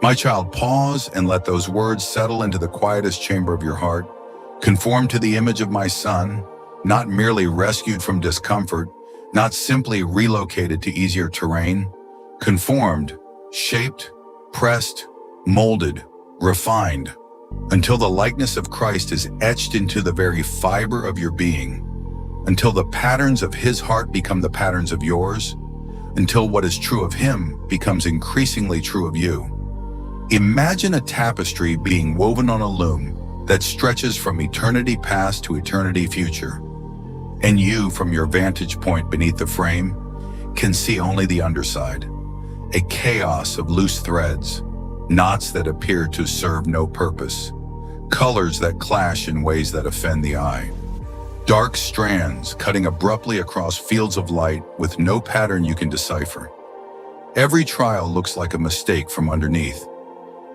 Speaker 1: My child, pause and let those words settle into the quietest chamber of your heart. Conformed to the image of my Son, not merely rescued from discomfort, not simply relocated to easier terrain. Conformed, shaped, pressed, molded, refined, until the likeness of Christ is etched into the very fiber of your being, until the patterns of his heart become the patterns of yours, until what is true of him becomes increasingly true of you. Imagine a tapestry being woven on a loom that stretches from eternity past to eternity future, and you, from your vantage point beneath the frame, can see only the underside, a chaos of loose threads, knots that appear to serve no purpose, colors that clash in ways that offend the eye, dark strands cutting abruptly across fields of light with no pattern you can decipher. Every trial looks like a mistake from underneath.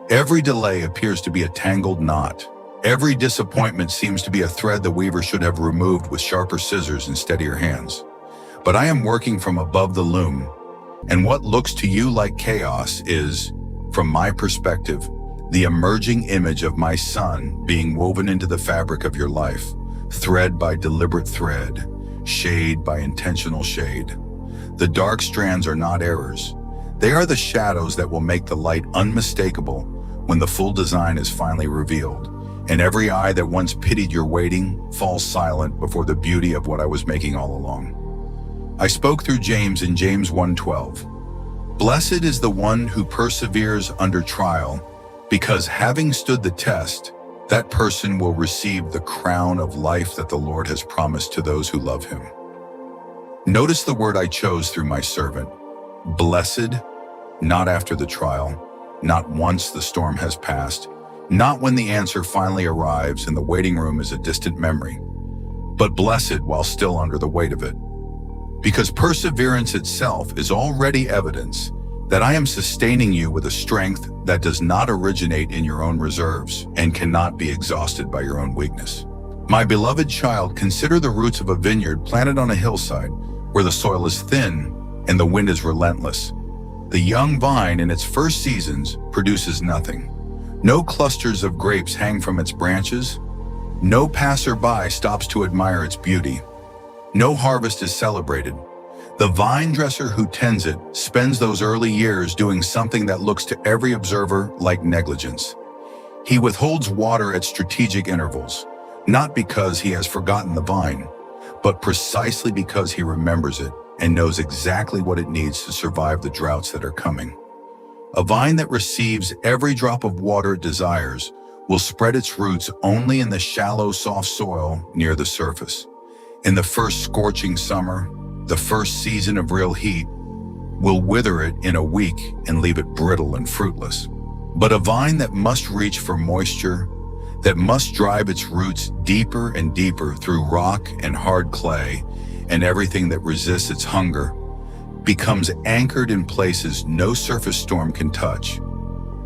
Speaker 1: Every delay appears to be a tangled knot. Every disappointment seems to be a thread the weaver should have removed with sharper scissors and steadier hands. But I am working from above the loom, and what looks to you like chaos is, from my perspective, the emerging image of my Son being woven into the fabric of your life, thread by deliberate thread, shade by intentional shade. The dark strands are not errors. They are the shadows that will make the light unmistakable when the full design is finally revealed, and every eye that once pitied your waiting falls silent before the beauty of what I was making all along. I spoke through James in James 1:12. Blessed is the one who perseveres under trial, because having stood the test, that person will receive the crown of life that the Lord has promised to those who love him. Notice the word I chose through my servant. Blessed, not after the trial, not once the storm has passed, not when the answer finally arrives and the waiting room is a distant memory, but blessed while still under the weight of it. Because perseverance itself is already evidence that I am sustaining you with a strength that does not originate in your own reserves and cannot be exhausted by your own weakness. My beloved child, consider the roots of a vineyard planted on a hillside where the soil is thin and the wind is relentless. The young vine in its first seasons produces nothing. No clusters of grapes hang from its branches. No passerby stops to admire its beauty. No harvest is celebrated. The vine dresser who tends it spends those early years doing something that looks to every observer like negligence. He withholds water at strategic intervals, not because he has forgotten the vine, but precisely because he remembers it and knows exactly what it needs to survive the droughts that are coming. A vine that receives every drop of water it desires will spread its roots only in the shallow, soft soil near the surface. In the first scorching summer, the first season of real heat will wither it in a week and leave it brittle and fruitless. But a vine that must reach for moisture, that must drive its roots deeper and deeper through rock and hard clay and everything that resists its hunger, becomes anchored in places no surface storm can touch,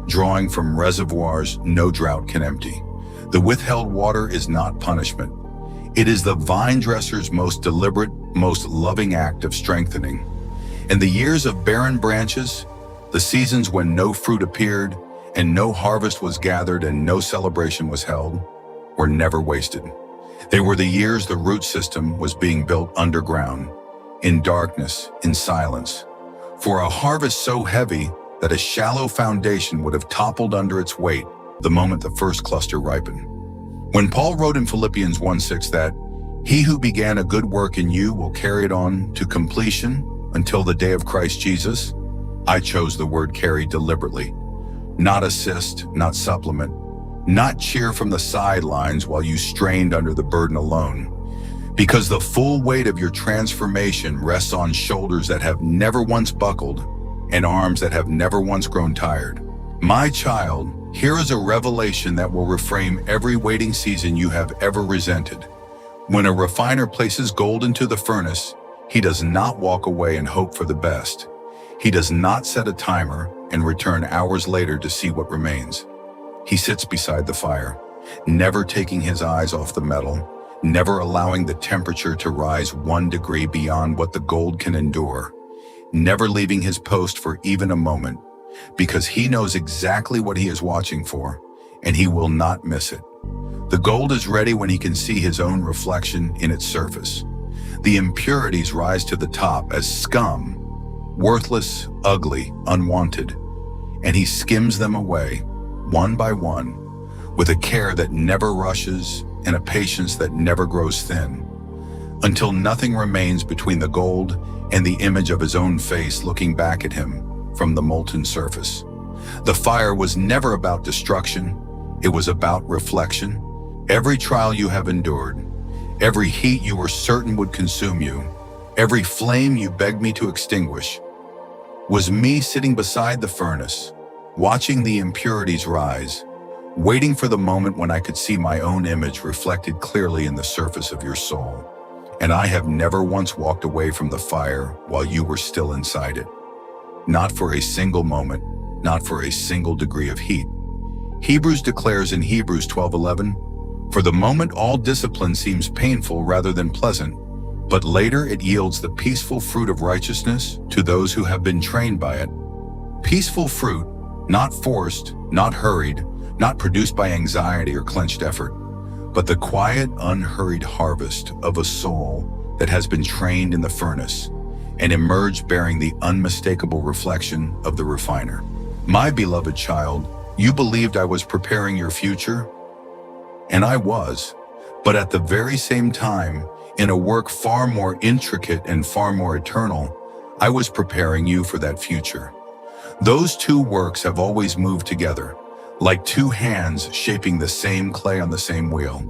Speaker 1: drawing from reservoirs no drought can empty. The withheld water is not punishment. It is the vine dresser's most deliberate, most loving act of strengthening. In the years of barren branches, the seasons when no fruit appeared, and no harvest was gathered and no celebration was held, were never wasted. They were the years the root system was being built underground, in darkness, in silence, for a harvest so heavy that a shallow foundation would have toppled under its weight the moment the first cluster ripened. When Paul wrote in Philippians 1:6 that, "He who began a good work in you will carry it on to completion until the day of Christ Jesus," I chose the word carry deliberately. Not assist, not supplement, not cheer from the sidelines while you strained under the burden alone. Because the full weight of your transformation rests on shoulders that have never once buckled and arms that have never once grown tired. My child, here is a revelation that will reframe every waiting season you have ever resented. When a refiner places gold into the furnace, he does not walk away and hope for the best. He does not set a timer and return hours later to see what remains. He sits beside the fire, never taking his eyes off the metal, never allowing the temperature to rise 1 degree beyond what the gold can endure, never leaving his post for even a moment, because he knows exactly what he is watching for, and he will not miss it. The gold is ready when he can see his own reflection in its surface. The impurities rise to the top as scum, worthless, ugly, unwanted, and he skims them away, one by one, with a care that never rushes and a patience that never grows thin, until nothing remains between the gold and the image of his own face looking back at him from the molten surface. The fire was never about destruction, it was about reflection. Every trial you have endured, every heat you were certain would consume you, every flame you begged me to extinguish, was me sitting beside the furnace, watching the impurities rise, waiting for the moment when I could see my own image reflected clearly in the surface of your soul. And I have never once walked away from the fire while you were still inside it. Not for a single moment, not for a single degree of heat. Hebrews declares in Hebrews 12:11, "For the moment all discipline seems painful rather than pleasant, but later it yields the peaceful fruit of righteousness to those who have been trained by it." Peaceful fruit, not forced, not hurried, not produced by anxiety or clenched effort, but the quiet, unhurried harvest of a soul that has been trained in the furnace and emerged bearing the unmistakable reflection of the refiner. My beloved child, you believed I was preparing your future, and I was, but at the very same time, in a work far more intricate and far more eternal, I was preparing you for that future. Those two works have always moved together, like two hands shaping the same clay on the same wheel.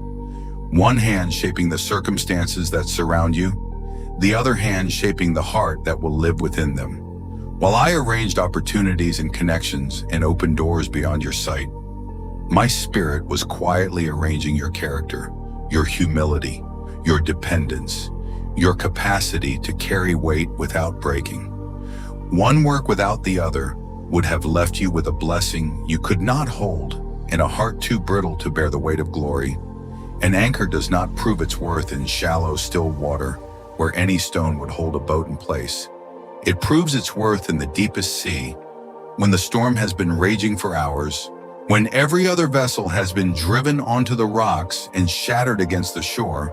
Speaker 1: One hand shaping the circumstances that surround you, the other hand shaping the heart that will live within them. While I arranged opportunities and connections and opened doors beyond your sight, my spirit was quietly arranging your character, your humility, your dependence, your capacity to carry weight without breaking. One work without the other would have left you with a blessing you could not hold and a heart too brittle to bear the weight of glory. An anchor does not prove its worth in shallow, still water where any stone would hold a boat in place. It proves its worth in the deepest sea, when the storm has been raging for hours, when every other vessel has been driven onto the rocks and shattered against the shore,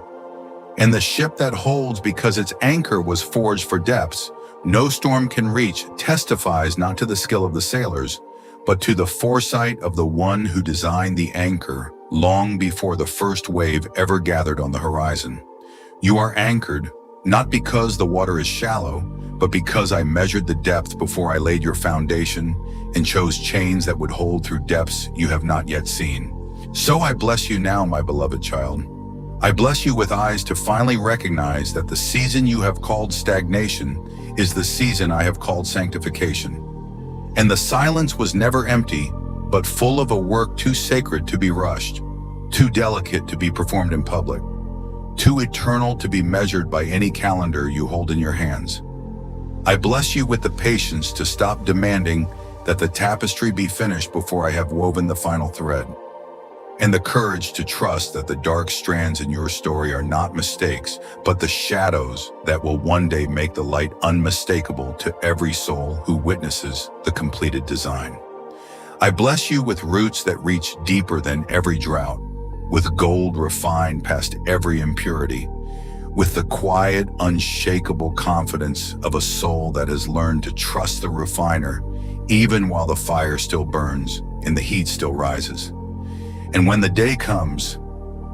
Speaker 1: And the ship that holds because its anchor was forged for depths no storm can reach testifies not to the skill of the sailors, but to the foresight of the one who designed the anchor long before the first wave ever gathered on the horizon. You are anchored, not because the water is shallow, but because I measured the depth before I laid your foundation and chose chains that would hold through depths you have not yet seen. So I bless you now, my beloved child. I bless you with eyes to finally recognize that the season you have called stagnation is the season I have called sanctification. And the silence was never empty, but full of a work too sacred to be rushed, too delicate to be performed in public, too eternal to be measured by any calendar you hold in your hands. I bless you with the patience to stop demanding that the tapestry be finished before I have woven the final thread, and the courage to trust that the dark strands in your story are not mistakes, but the shadows that will one day make the light unmistakable to every soul who witnesses the completed design. I bless you with roots that reach deeper than every drought, with gold refined past every impurity, with the quiet, unshakable confidence of a soul that has learned to trust the refiner, even while the fire still burns and the heat still rises. And when the day comes,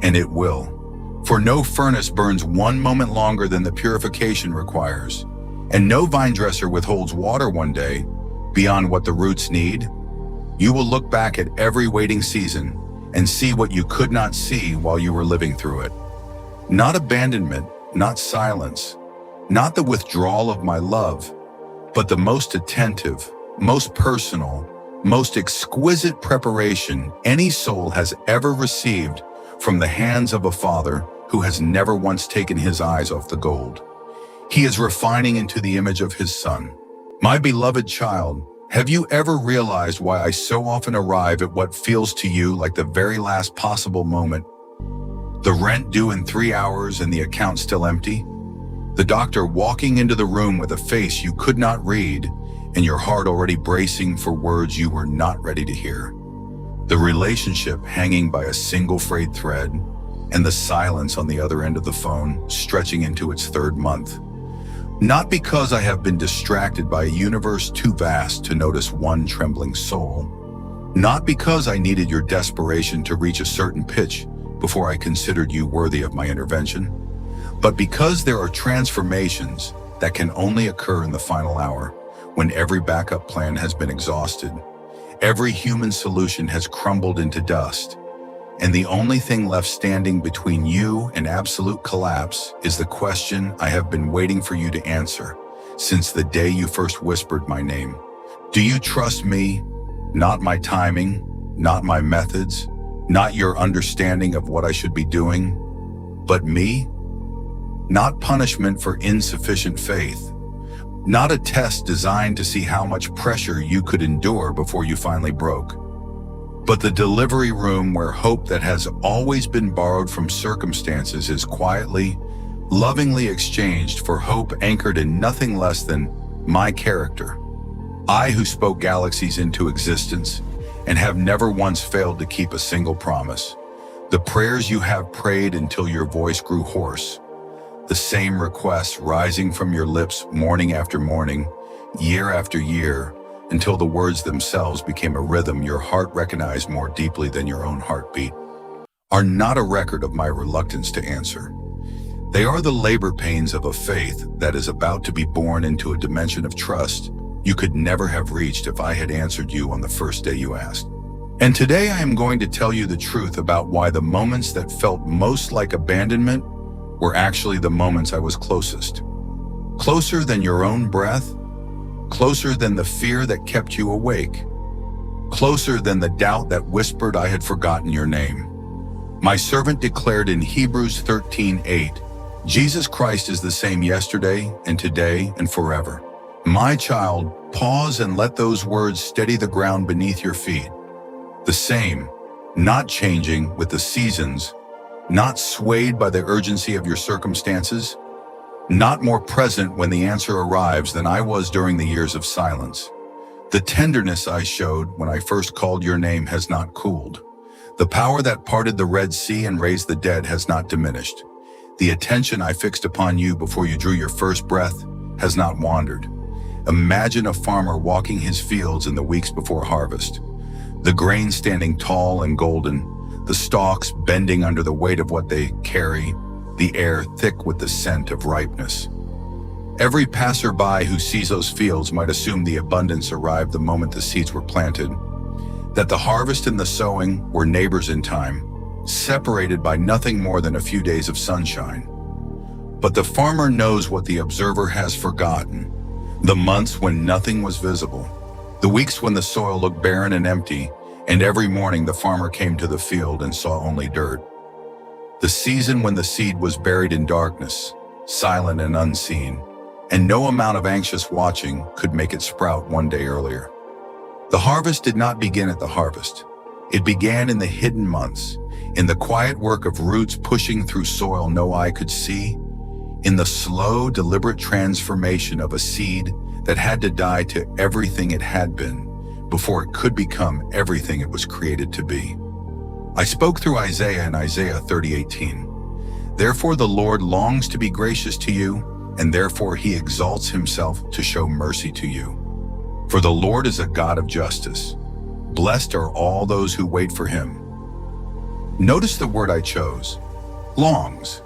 Speaker 1: and it will, for no furnace burns one moment longer than the purification requires, and no vine dresser withholds water one day beyond what the roots need, you will look back at every waiting season and see what you could not see while you were living through it. Not abandonment, not silence, not the withdrawal of my love, but the most attentive, most personal, most exquisite preparation any soul has ever received from the hands of a father who has never once taken his eyes off the gold. He is refining into the image of his son. My beloved child, have you ever realized why I so often arrive at what feels to you like the very last possible moment? The rent due in 3 hours and the account still empty? The doctor walking into the room with a face you could not read and your heart already bracing for words you were not ready to hear. The relationship hanging by a single frayed thread, and the silence on the other end of the phone stretching into its 3rd month. Not because I have been distracted by a universe too vast to notice one trembling soul. Not because I needed your desperation to reach a certain pitch before I considered you worthy of my intervention, but because there are transformations that can only occur in the final hour, when every backup plan has been exhausted, every human solution has crumbled into dust, and the only thing left standing between you and absolute collapse is the question I have been waiting for you to answer since the day you first whispered my name. Do you trust me? Not my timing, not my methods, not your understanding of what I should be doing, but me? Not punishment for insufficient faith. Not a test designed to see how much pressure you could endure before you finally broke, but the delivery room where hope that has always been borrowed from circumstances is quietly, lovingly exchanged for hope anchored in nothing less than my character. I who spoke galaxies into existence and have never once failed to keep a single promise. The prayers you have prayed until your voice grew hoarse. The same requests rising from your lips morning after morning, year after year, until the words themselves became a rhythm your heart recognized more deeply than your own heartbeat, are not a record of my reluctance to answer. They are the labor pains of a faith that is about to be born into a dimension of trust you could never have reached if I had answered you on the first day you asked. And today I am going to tell you the truth about why the moments that felt most like abandonment were actually the moments I was closest. Closer than your own breath, closer than the fear that kept you awake, closer than the doubt that whispered I had forgotten your name. My servant declared in Hebrews 13:8, Jesus Christ is the same yesterday and today and forever. My child, pause and let those words steady the ground beneath your feet. The same, not changing with the seasons, not swayed by the urgency of your circumstances, not more present when the answer arrives than I was during the years of silence. The tenderness I showed when I first called your name has not cooled. The power that parted the Red Sea and raised the dead has not diminished. The attention I fixed upon you before you drew your first breath has not wandered. Imagine a farmer walking his fields in the weeks before harvest. The grain standing tall and golden, the stalks bending under the weight of what they carry, the air thick with the scent of ripeness. Every passerby who sees those fields might assume the abundance arrived the moment the seeds were planted, that the harvest and the sowing were neighbors in time, separated by nothing more than a few days of sunshine. But the farmer knows what the observer has forgotten: the months when nothing was visible, the weeks when the soil looked barren and empty, and every morning the farmer came to the field and saw only dirt. The season when the seed was buried in darkness, silent and unseen, and no amount of anxious watching could make it sprout one day earlier. The harvest did not begin at the harvest. It began in the hidden months, in the quiet work of roots pushing through soil no eye could see, in the slow, deliberate transformation of a seed that had to die to everything it had been before it could become everything it was created to be. I spoke through Isaiah in Isaiah 30:18. Therefore the Lord longs to be gracious to you, and therefore he exalts himself to show mercy to you. For the Lord is a God of justice. Blessed are all those who wait for him. Notice the word I chose: longs.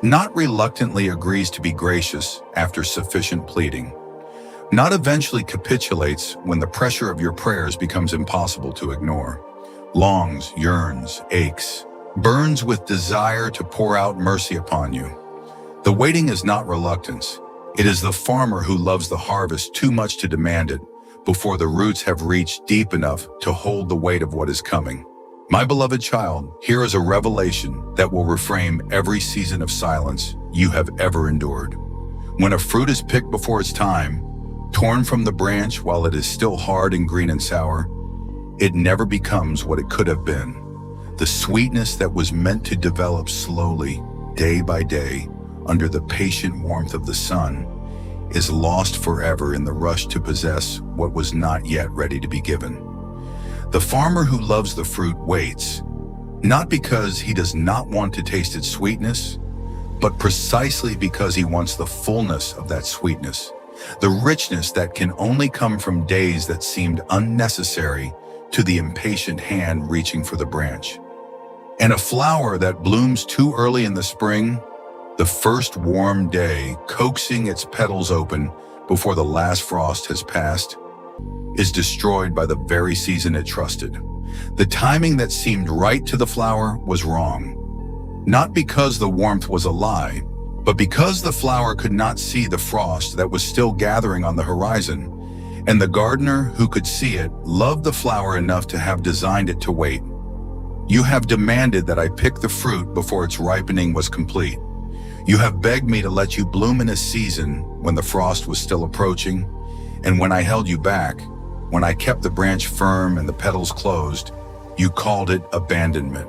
Speaker 1: Not reluctantly agrees to be gracious after sufficient pleading. Not eventually capitulates when the pressure of your prayers becomes impossible to ignore. Longs, yearns, aches, burns with desire to pour out mercy upon you. The waiting is not reluctance. It is the farmer who loves the harvest too much to demand it before the roots have reached deep enough to hold the weight of what is coming. My beloved child, here is a revelation that will reframe every season of silence you have ever endured. When a fruit is picked before its time, torn from the branch while it is still hard and green and sour, it never becomes what it could have been. The sweetness that was meant to develop slowly, day by day, under the patient warmth of the sun, is lost forever in the rush to possess what was not yet ready to be given. The farmer who loves the fruit waits, not because he does not want to taste its sweetness, but precisely because he wants the fullness of that sweetness, the richness that can only come from days that seemed unnecessary to the impatient hand reaching for the branch. And a flower that blooms too early in the spring, the first warm day coaxing its petals open before the last frost has passed, is destroyed by the very season it trusted. The timing that seemed right to the flower was wrong. Not because the warmth was a lie, but because the flower could not see the frost that was still gathering on the horizon, and the gardener who could see it loved the flower enough to have designed it to wait. You have demanded that I pick the fruit before its ripening was complete. You have begged me to let you bloom in a season when the frost was still approaching, and when I held you back, when I kept the branch firm and the petals closed, you called it abandonment.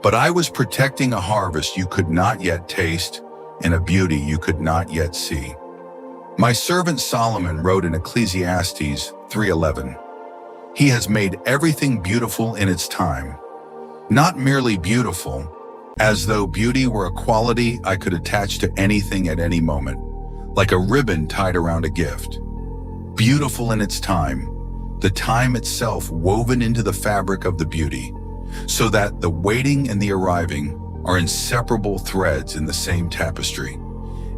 Speaker 1: But I was protecting a harvest you could not yet taste and a beauty you could not yet see. My servant Solomon wrote in Ecclesiastes 3:11, "He has made everything beautiful in its time." Not merely beautiful, as though beauty were a quality I could attach to anything at any moment, like a ribbon tied around a gift. Beautiful in its time, the time itself woven into the fabric of the beauty, so that the waiting and the arriving are inseparable threads in the same tapestry,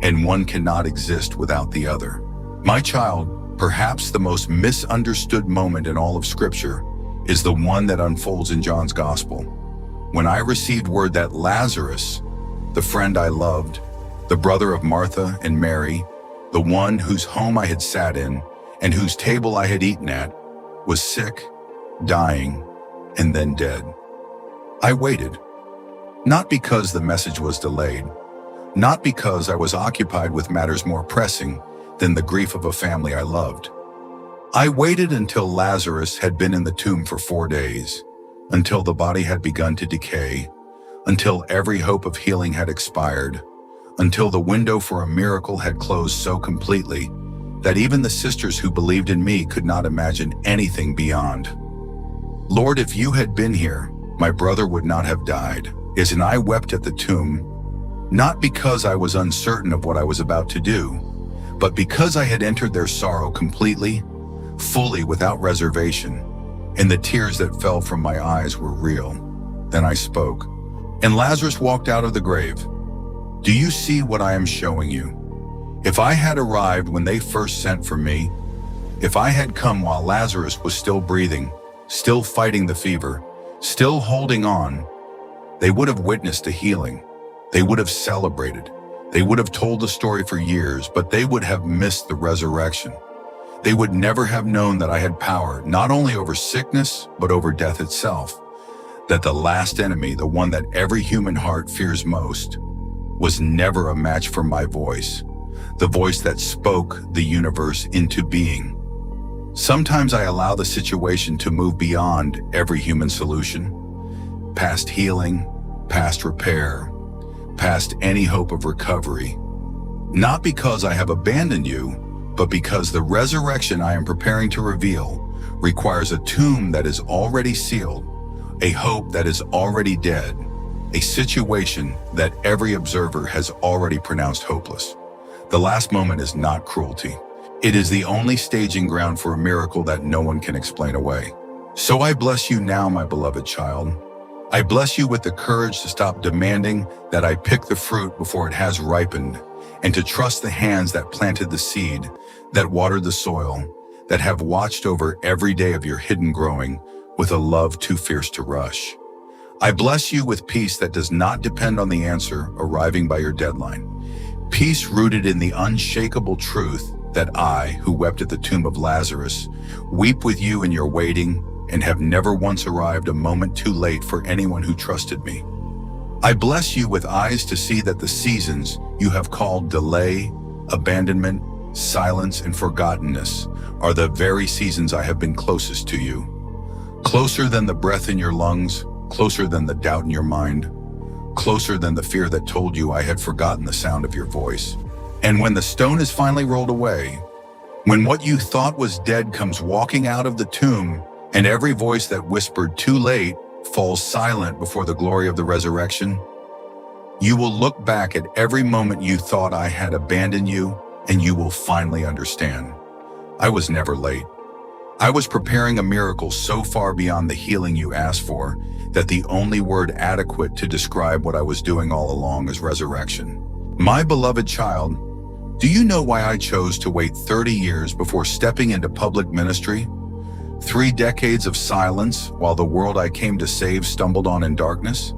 Speaker 1: and one cannot exist without the other. My child, perhaps the most misunderstood moment in all of Scripture is the one that unfolds in John's Gospel. When I received word that Lazarus, the friend I loved, the brother of Martha and Mary, the one whose home I had sat in and whose table I had eaten at, was sick, dying, and then dead. I waited, not because the message was delayed, not because I was occupied with matters more pressing than the grief of a family I loved. I waited until Lazarus had been in the tomb for 4 days, until the body had begun to decay, until every hope of healing had expired, until the window for a miracle had closed so completely that even the sisters who believed in me could not imagine anything beyond. Lord, if you had been here, my brother would not have died. As and I wept at the tomb, not because I was uncertain of what I was about to do, but because I had entered their sorrow completely, fully, without reservation, and the tears that fell from my eyes were real. Then I spoke, and Lazarus walked out of the grave. Do you see what I am showing you? If I had arrived when they first sent for me, if I had come while Lazarus was still breathing, still fighting the fever, still holding on, they would have witnessed a healing. They would have celebrated. They would have told the story for years, but they would have missed the resurrection. They would never have known that I had power, not only over sickness, but over death itself. That the last enemy, the one that every human heart fears most, was never a match for my voice, the voice that spoke the universe into being. Sometimes I allow the situation to move beyond every human solution, past healing, past repair, past any hope of recovery. Not because I have abandoned you, but because the resurrection I am preparing to reveal requires a tomb that is already sealed, a hope that is already dead, a situation that every observer has already pronounced hopeless. The last moment is not cruelty. It is the only staging ground for a miracle that no one can explain away. So I bless you now, my beloved child. I bless you with the courage to stop demanding that I pick the fruit before it has ripened, and to trust the hands that planted the seed, that watered the soil, that have watched over every day of your hidden growing with a love too fierce to rush. I bless you with peace that does not depend on the answer arriving by your deadline. Peace rooted in the unshakable truth that I, who wept at the tomb of Lazarus, weep with you in your waiting and have never once arrived a moment too late for anyone who trusted me. I bless you with eyes to see that the seasons you have called delay, abandonment, silence, and forgottenness are the very seasons I have been closest to you. Closer than the breath in your lungs, closer than the doubt in your mind, closer than the fear that told you I had forgotten the sound of your voice. And when the stone is finally rolled away, when what you thought was dead comes walking out of the tomb, and every voice that whispered too late falls silent before the glory of the resurrection, you will look back at every moment you thought I had abandoned you, and you will finally understand. I was never late. I was preparing a miracle so far beyond the healing you asked for that the only word adequate to describe what I was doing all along is resurrection. My beloved child, do you know why I chose to wait 30 years before stepping into public ministry? 3 decades of silence while the world I came to save stumbled on in darkness?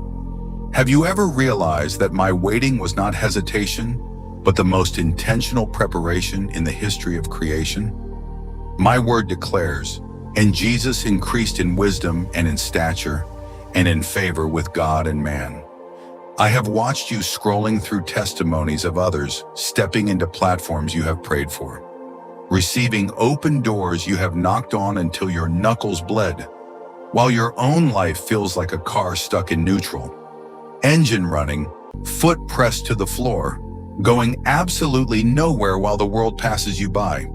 Speaker 1: Have you ever realized that my waiting was not hesitation, but the most intentional preparation in the history of creation? My word declares, and Jesus increased in wisdom and in stature and in favor with God and man. I have watched you scrolling through testimonies of others stepping into platforms you have prayed for, receiving open doors you have knocked on until your knuckles bled, while your own life feels like a car stuck in neutral, engine running, foot pressed to the floor, going absolutely nowhere while the world passes you by.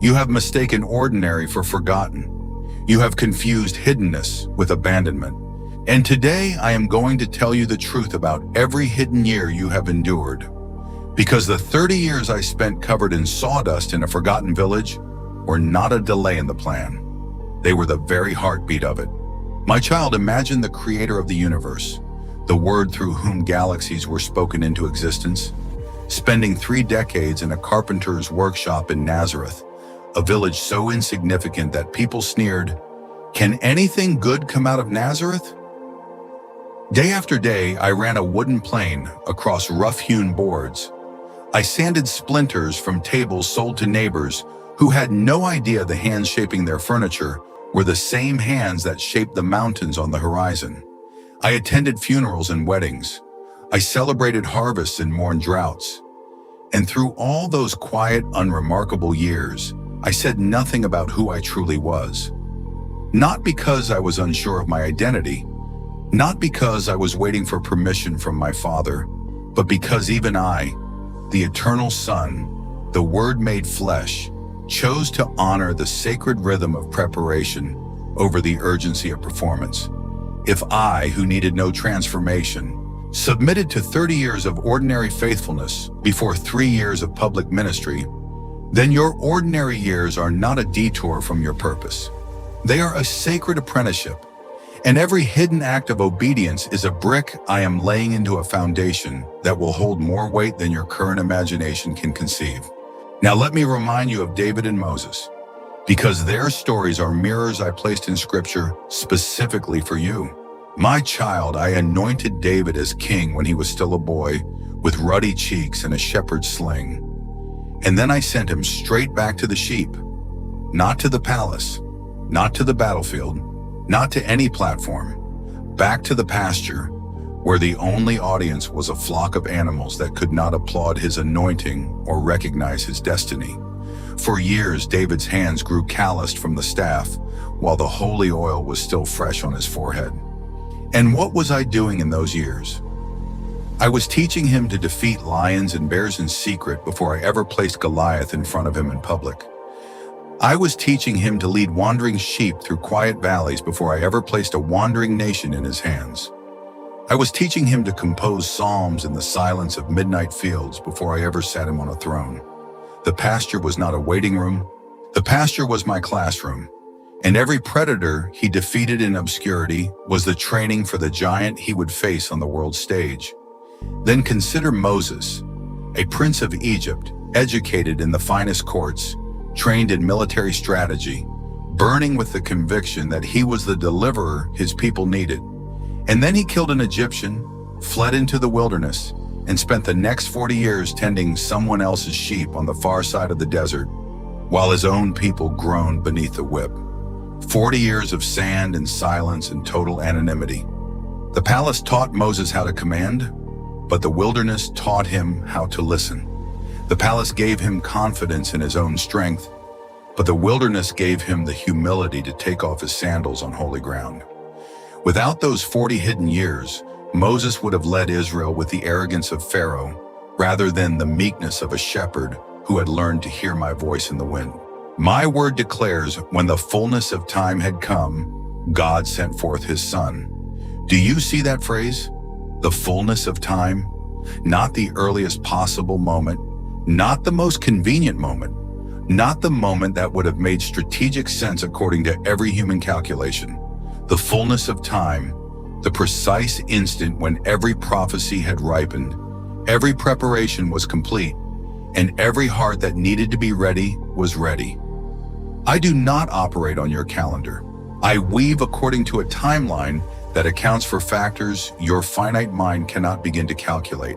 Speaker 1: You have mistaken ordinary for forgotten. You have confused hiddenness with abandonment. And today I am going to tell you the truth about every hidden year you have endured. Because the 30 years I spent covered in sawdust in a forgotten village were not a delay in the plan. They were the very heartbeat of it. My child, imagine the creator of the universe, the word through whom galaxies were spoken into existence, spending 3 decades in a carpenter's workshop in Nazareth, a village so insignificant that people sneered, "Can anything good come out of Nazareth?" Day after day, I ran a wooden plane across rough-hewn boards. I sanded splinters from tables sold to neighbors who had no idea the hands shaping their furniture were the same hands that shaped the mountains on the horizon. I attended funerals and weddings. I celebrated harvests and mourned droughts. And through all those quiet, unremarkable years, I said nothing about who I truly was. Not because I was unsure of my identity, not because I was waiting for permission from my Father, but because even I, the eternal Son, the Word made flesh, chose to honor the sacred rhythm of preparation over the urgency of performance. If I, who needed no transformation, Submitted to 30 years of ordinary faithfulness before 3 years of public ministry, then your ordinary years are not a detour from your purpose. They are a sacred apprenticeship, and every hidden act of obedience is a brick I am laying into a foundation that will hold more weight than your current imagination can conceive. Now let me remind you of David and Moses, because their stories are mirrors I placed in Scripture specifically for you. My child, I anointed David as king when he was still a boy, with ruddy cheeks and a shepherd's sling. And then I sent him straight back to the sheep, not to the palace, not to the battlefield, not to any platform, back to the pasture, where the only audience was a flock of animals that could not applaud his anointing or recognize his destiny. For years, David's hands grew calloused from the staff, while the holy oil was still fresh on his forehead. And what was I doing in those years? I was teaching him to defeat lions and bears in secret before I ever placed Goliath in front of him in public. I was teaching him to lead wandering sheep through quiet valleys before I ever placed a wandering nation in his hands. I was teaching him to compose psalms in the silence of midnight fields before I ever sat him on a throne. The pasture was not a waiting room. The pasture was my classroom. And every predator he defeated in obscurity was the training for the giant he would face on the world stage. Then consider Moses, a prince of Egypt, educated in the finest courts, trained in military strategy, burning with the conviction that he was the deliverer his people needed. And then he killed an Egyptian, fled into the wilderness, and spent the next 40 years tending someone else's sheep on the far side of the desert, while his own people groaned beneath the whip. 40 years of sand and silence and total anonymity. The palace taught Moses how to command, but the wilderness taught him how to listen. The palace gave him confidence in his own strength, but the wilderness gave him the humility to take off his sandals on holy ground. Without those 40 hidden years, Moses would have led Israel with the arrogance of Pharaoh, rather than the meekness of a shepherd who had learned to hear my voice in the wind. My word declares, when the fullness of time had come, God sent forth his Son. Do you see that phrase? The fullness of time? Not the earliest possible moment, not the most convenient moment, not the moment that would have made strategic sense according to every human calculation. The fullness of time, the precise instant when every prophecy had ripened, every preparation was complete, and every heart that needed to be ready was ready. I do not operate on your calendar. I weave according to a timeline that accounts for factors your finite mind cannot begin to calculate.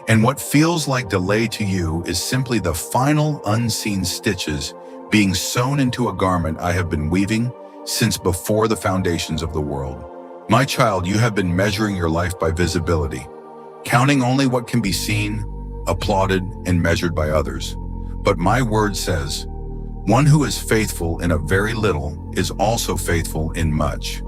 Speaker 1: And what feels like delay to you is simply the final unseen stitches being sewn into a garment I have been weaving since before the foundations of the world. My child, you have been measuring your life by visibility, counting only what can be seen, applauded, and measured by others. But my word says, one who is faithful in a very little is also faithful in much.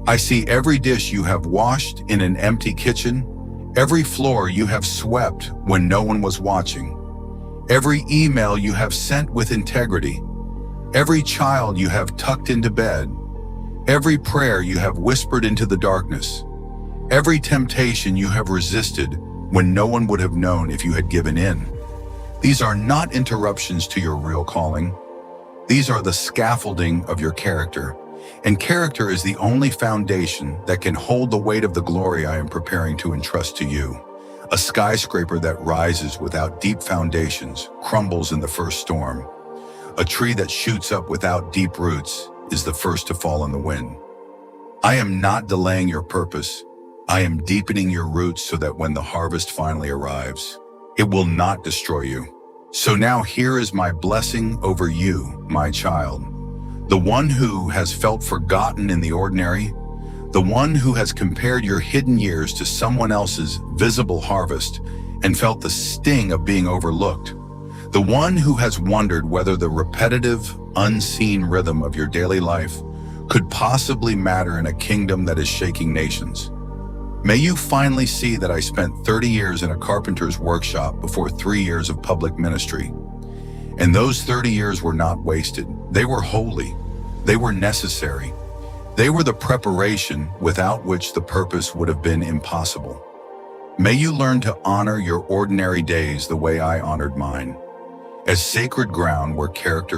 Speaker 1: I see every dish you have washed in an empty kitchen, every floor you have swept when no one was watching, every email you have sent with integrity, every child you have tucked into bed, every prayer you have whispered into the darkness, every temptation you have resisted when no one would have known if you had given in. These are not interruptions to your real calling. These are the scaffolding of your character, and character is the only foundation that can hold the weight of the glory I am preparing to entrust to you. A skyscraper that rises without deep foundations crumbles in the first storm. A tree that shoots up without deep roots is the first to fall in the wind. I am not delaying your purpose. I am deepening your roots so that when the harvest finally arrives, it will not destroy you. So now here is my blessing over you, my child. The one who has felt forgotten in the ordinary, the one who has compared your hidden years to someone else's visible harvest and felt the sting of being overlooked, the one who has wondered whether the repetitive, unseen rhythm of your daily life could possibly matter in a kingdom that is shaking nations. May you finally see that I spent 30 years in a carpenter's workshop before 3 years of public ministry. And those 30 years were not wasted. They were holy. They were necessary. They were the preparation without which the purpose would have been impossible. May you learn to honor your ordinary days the way I honored mine, as sacred ground where character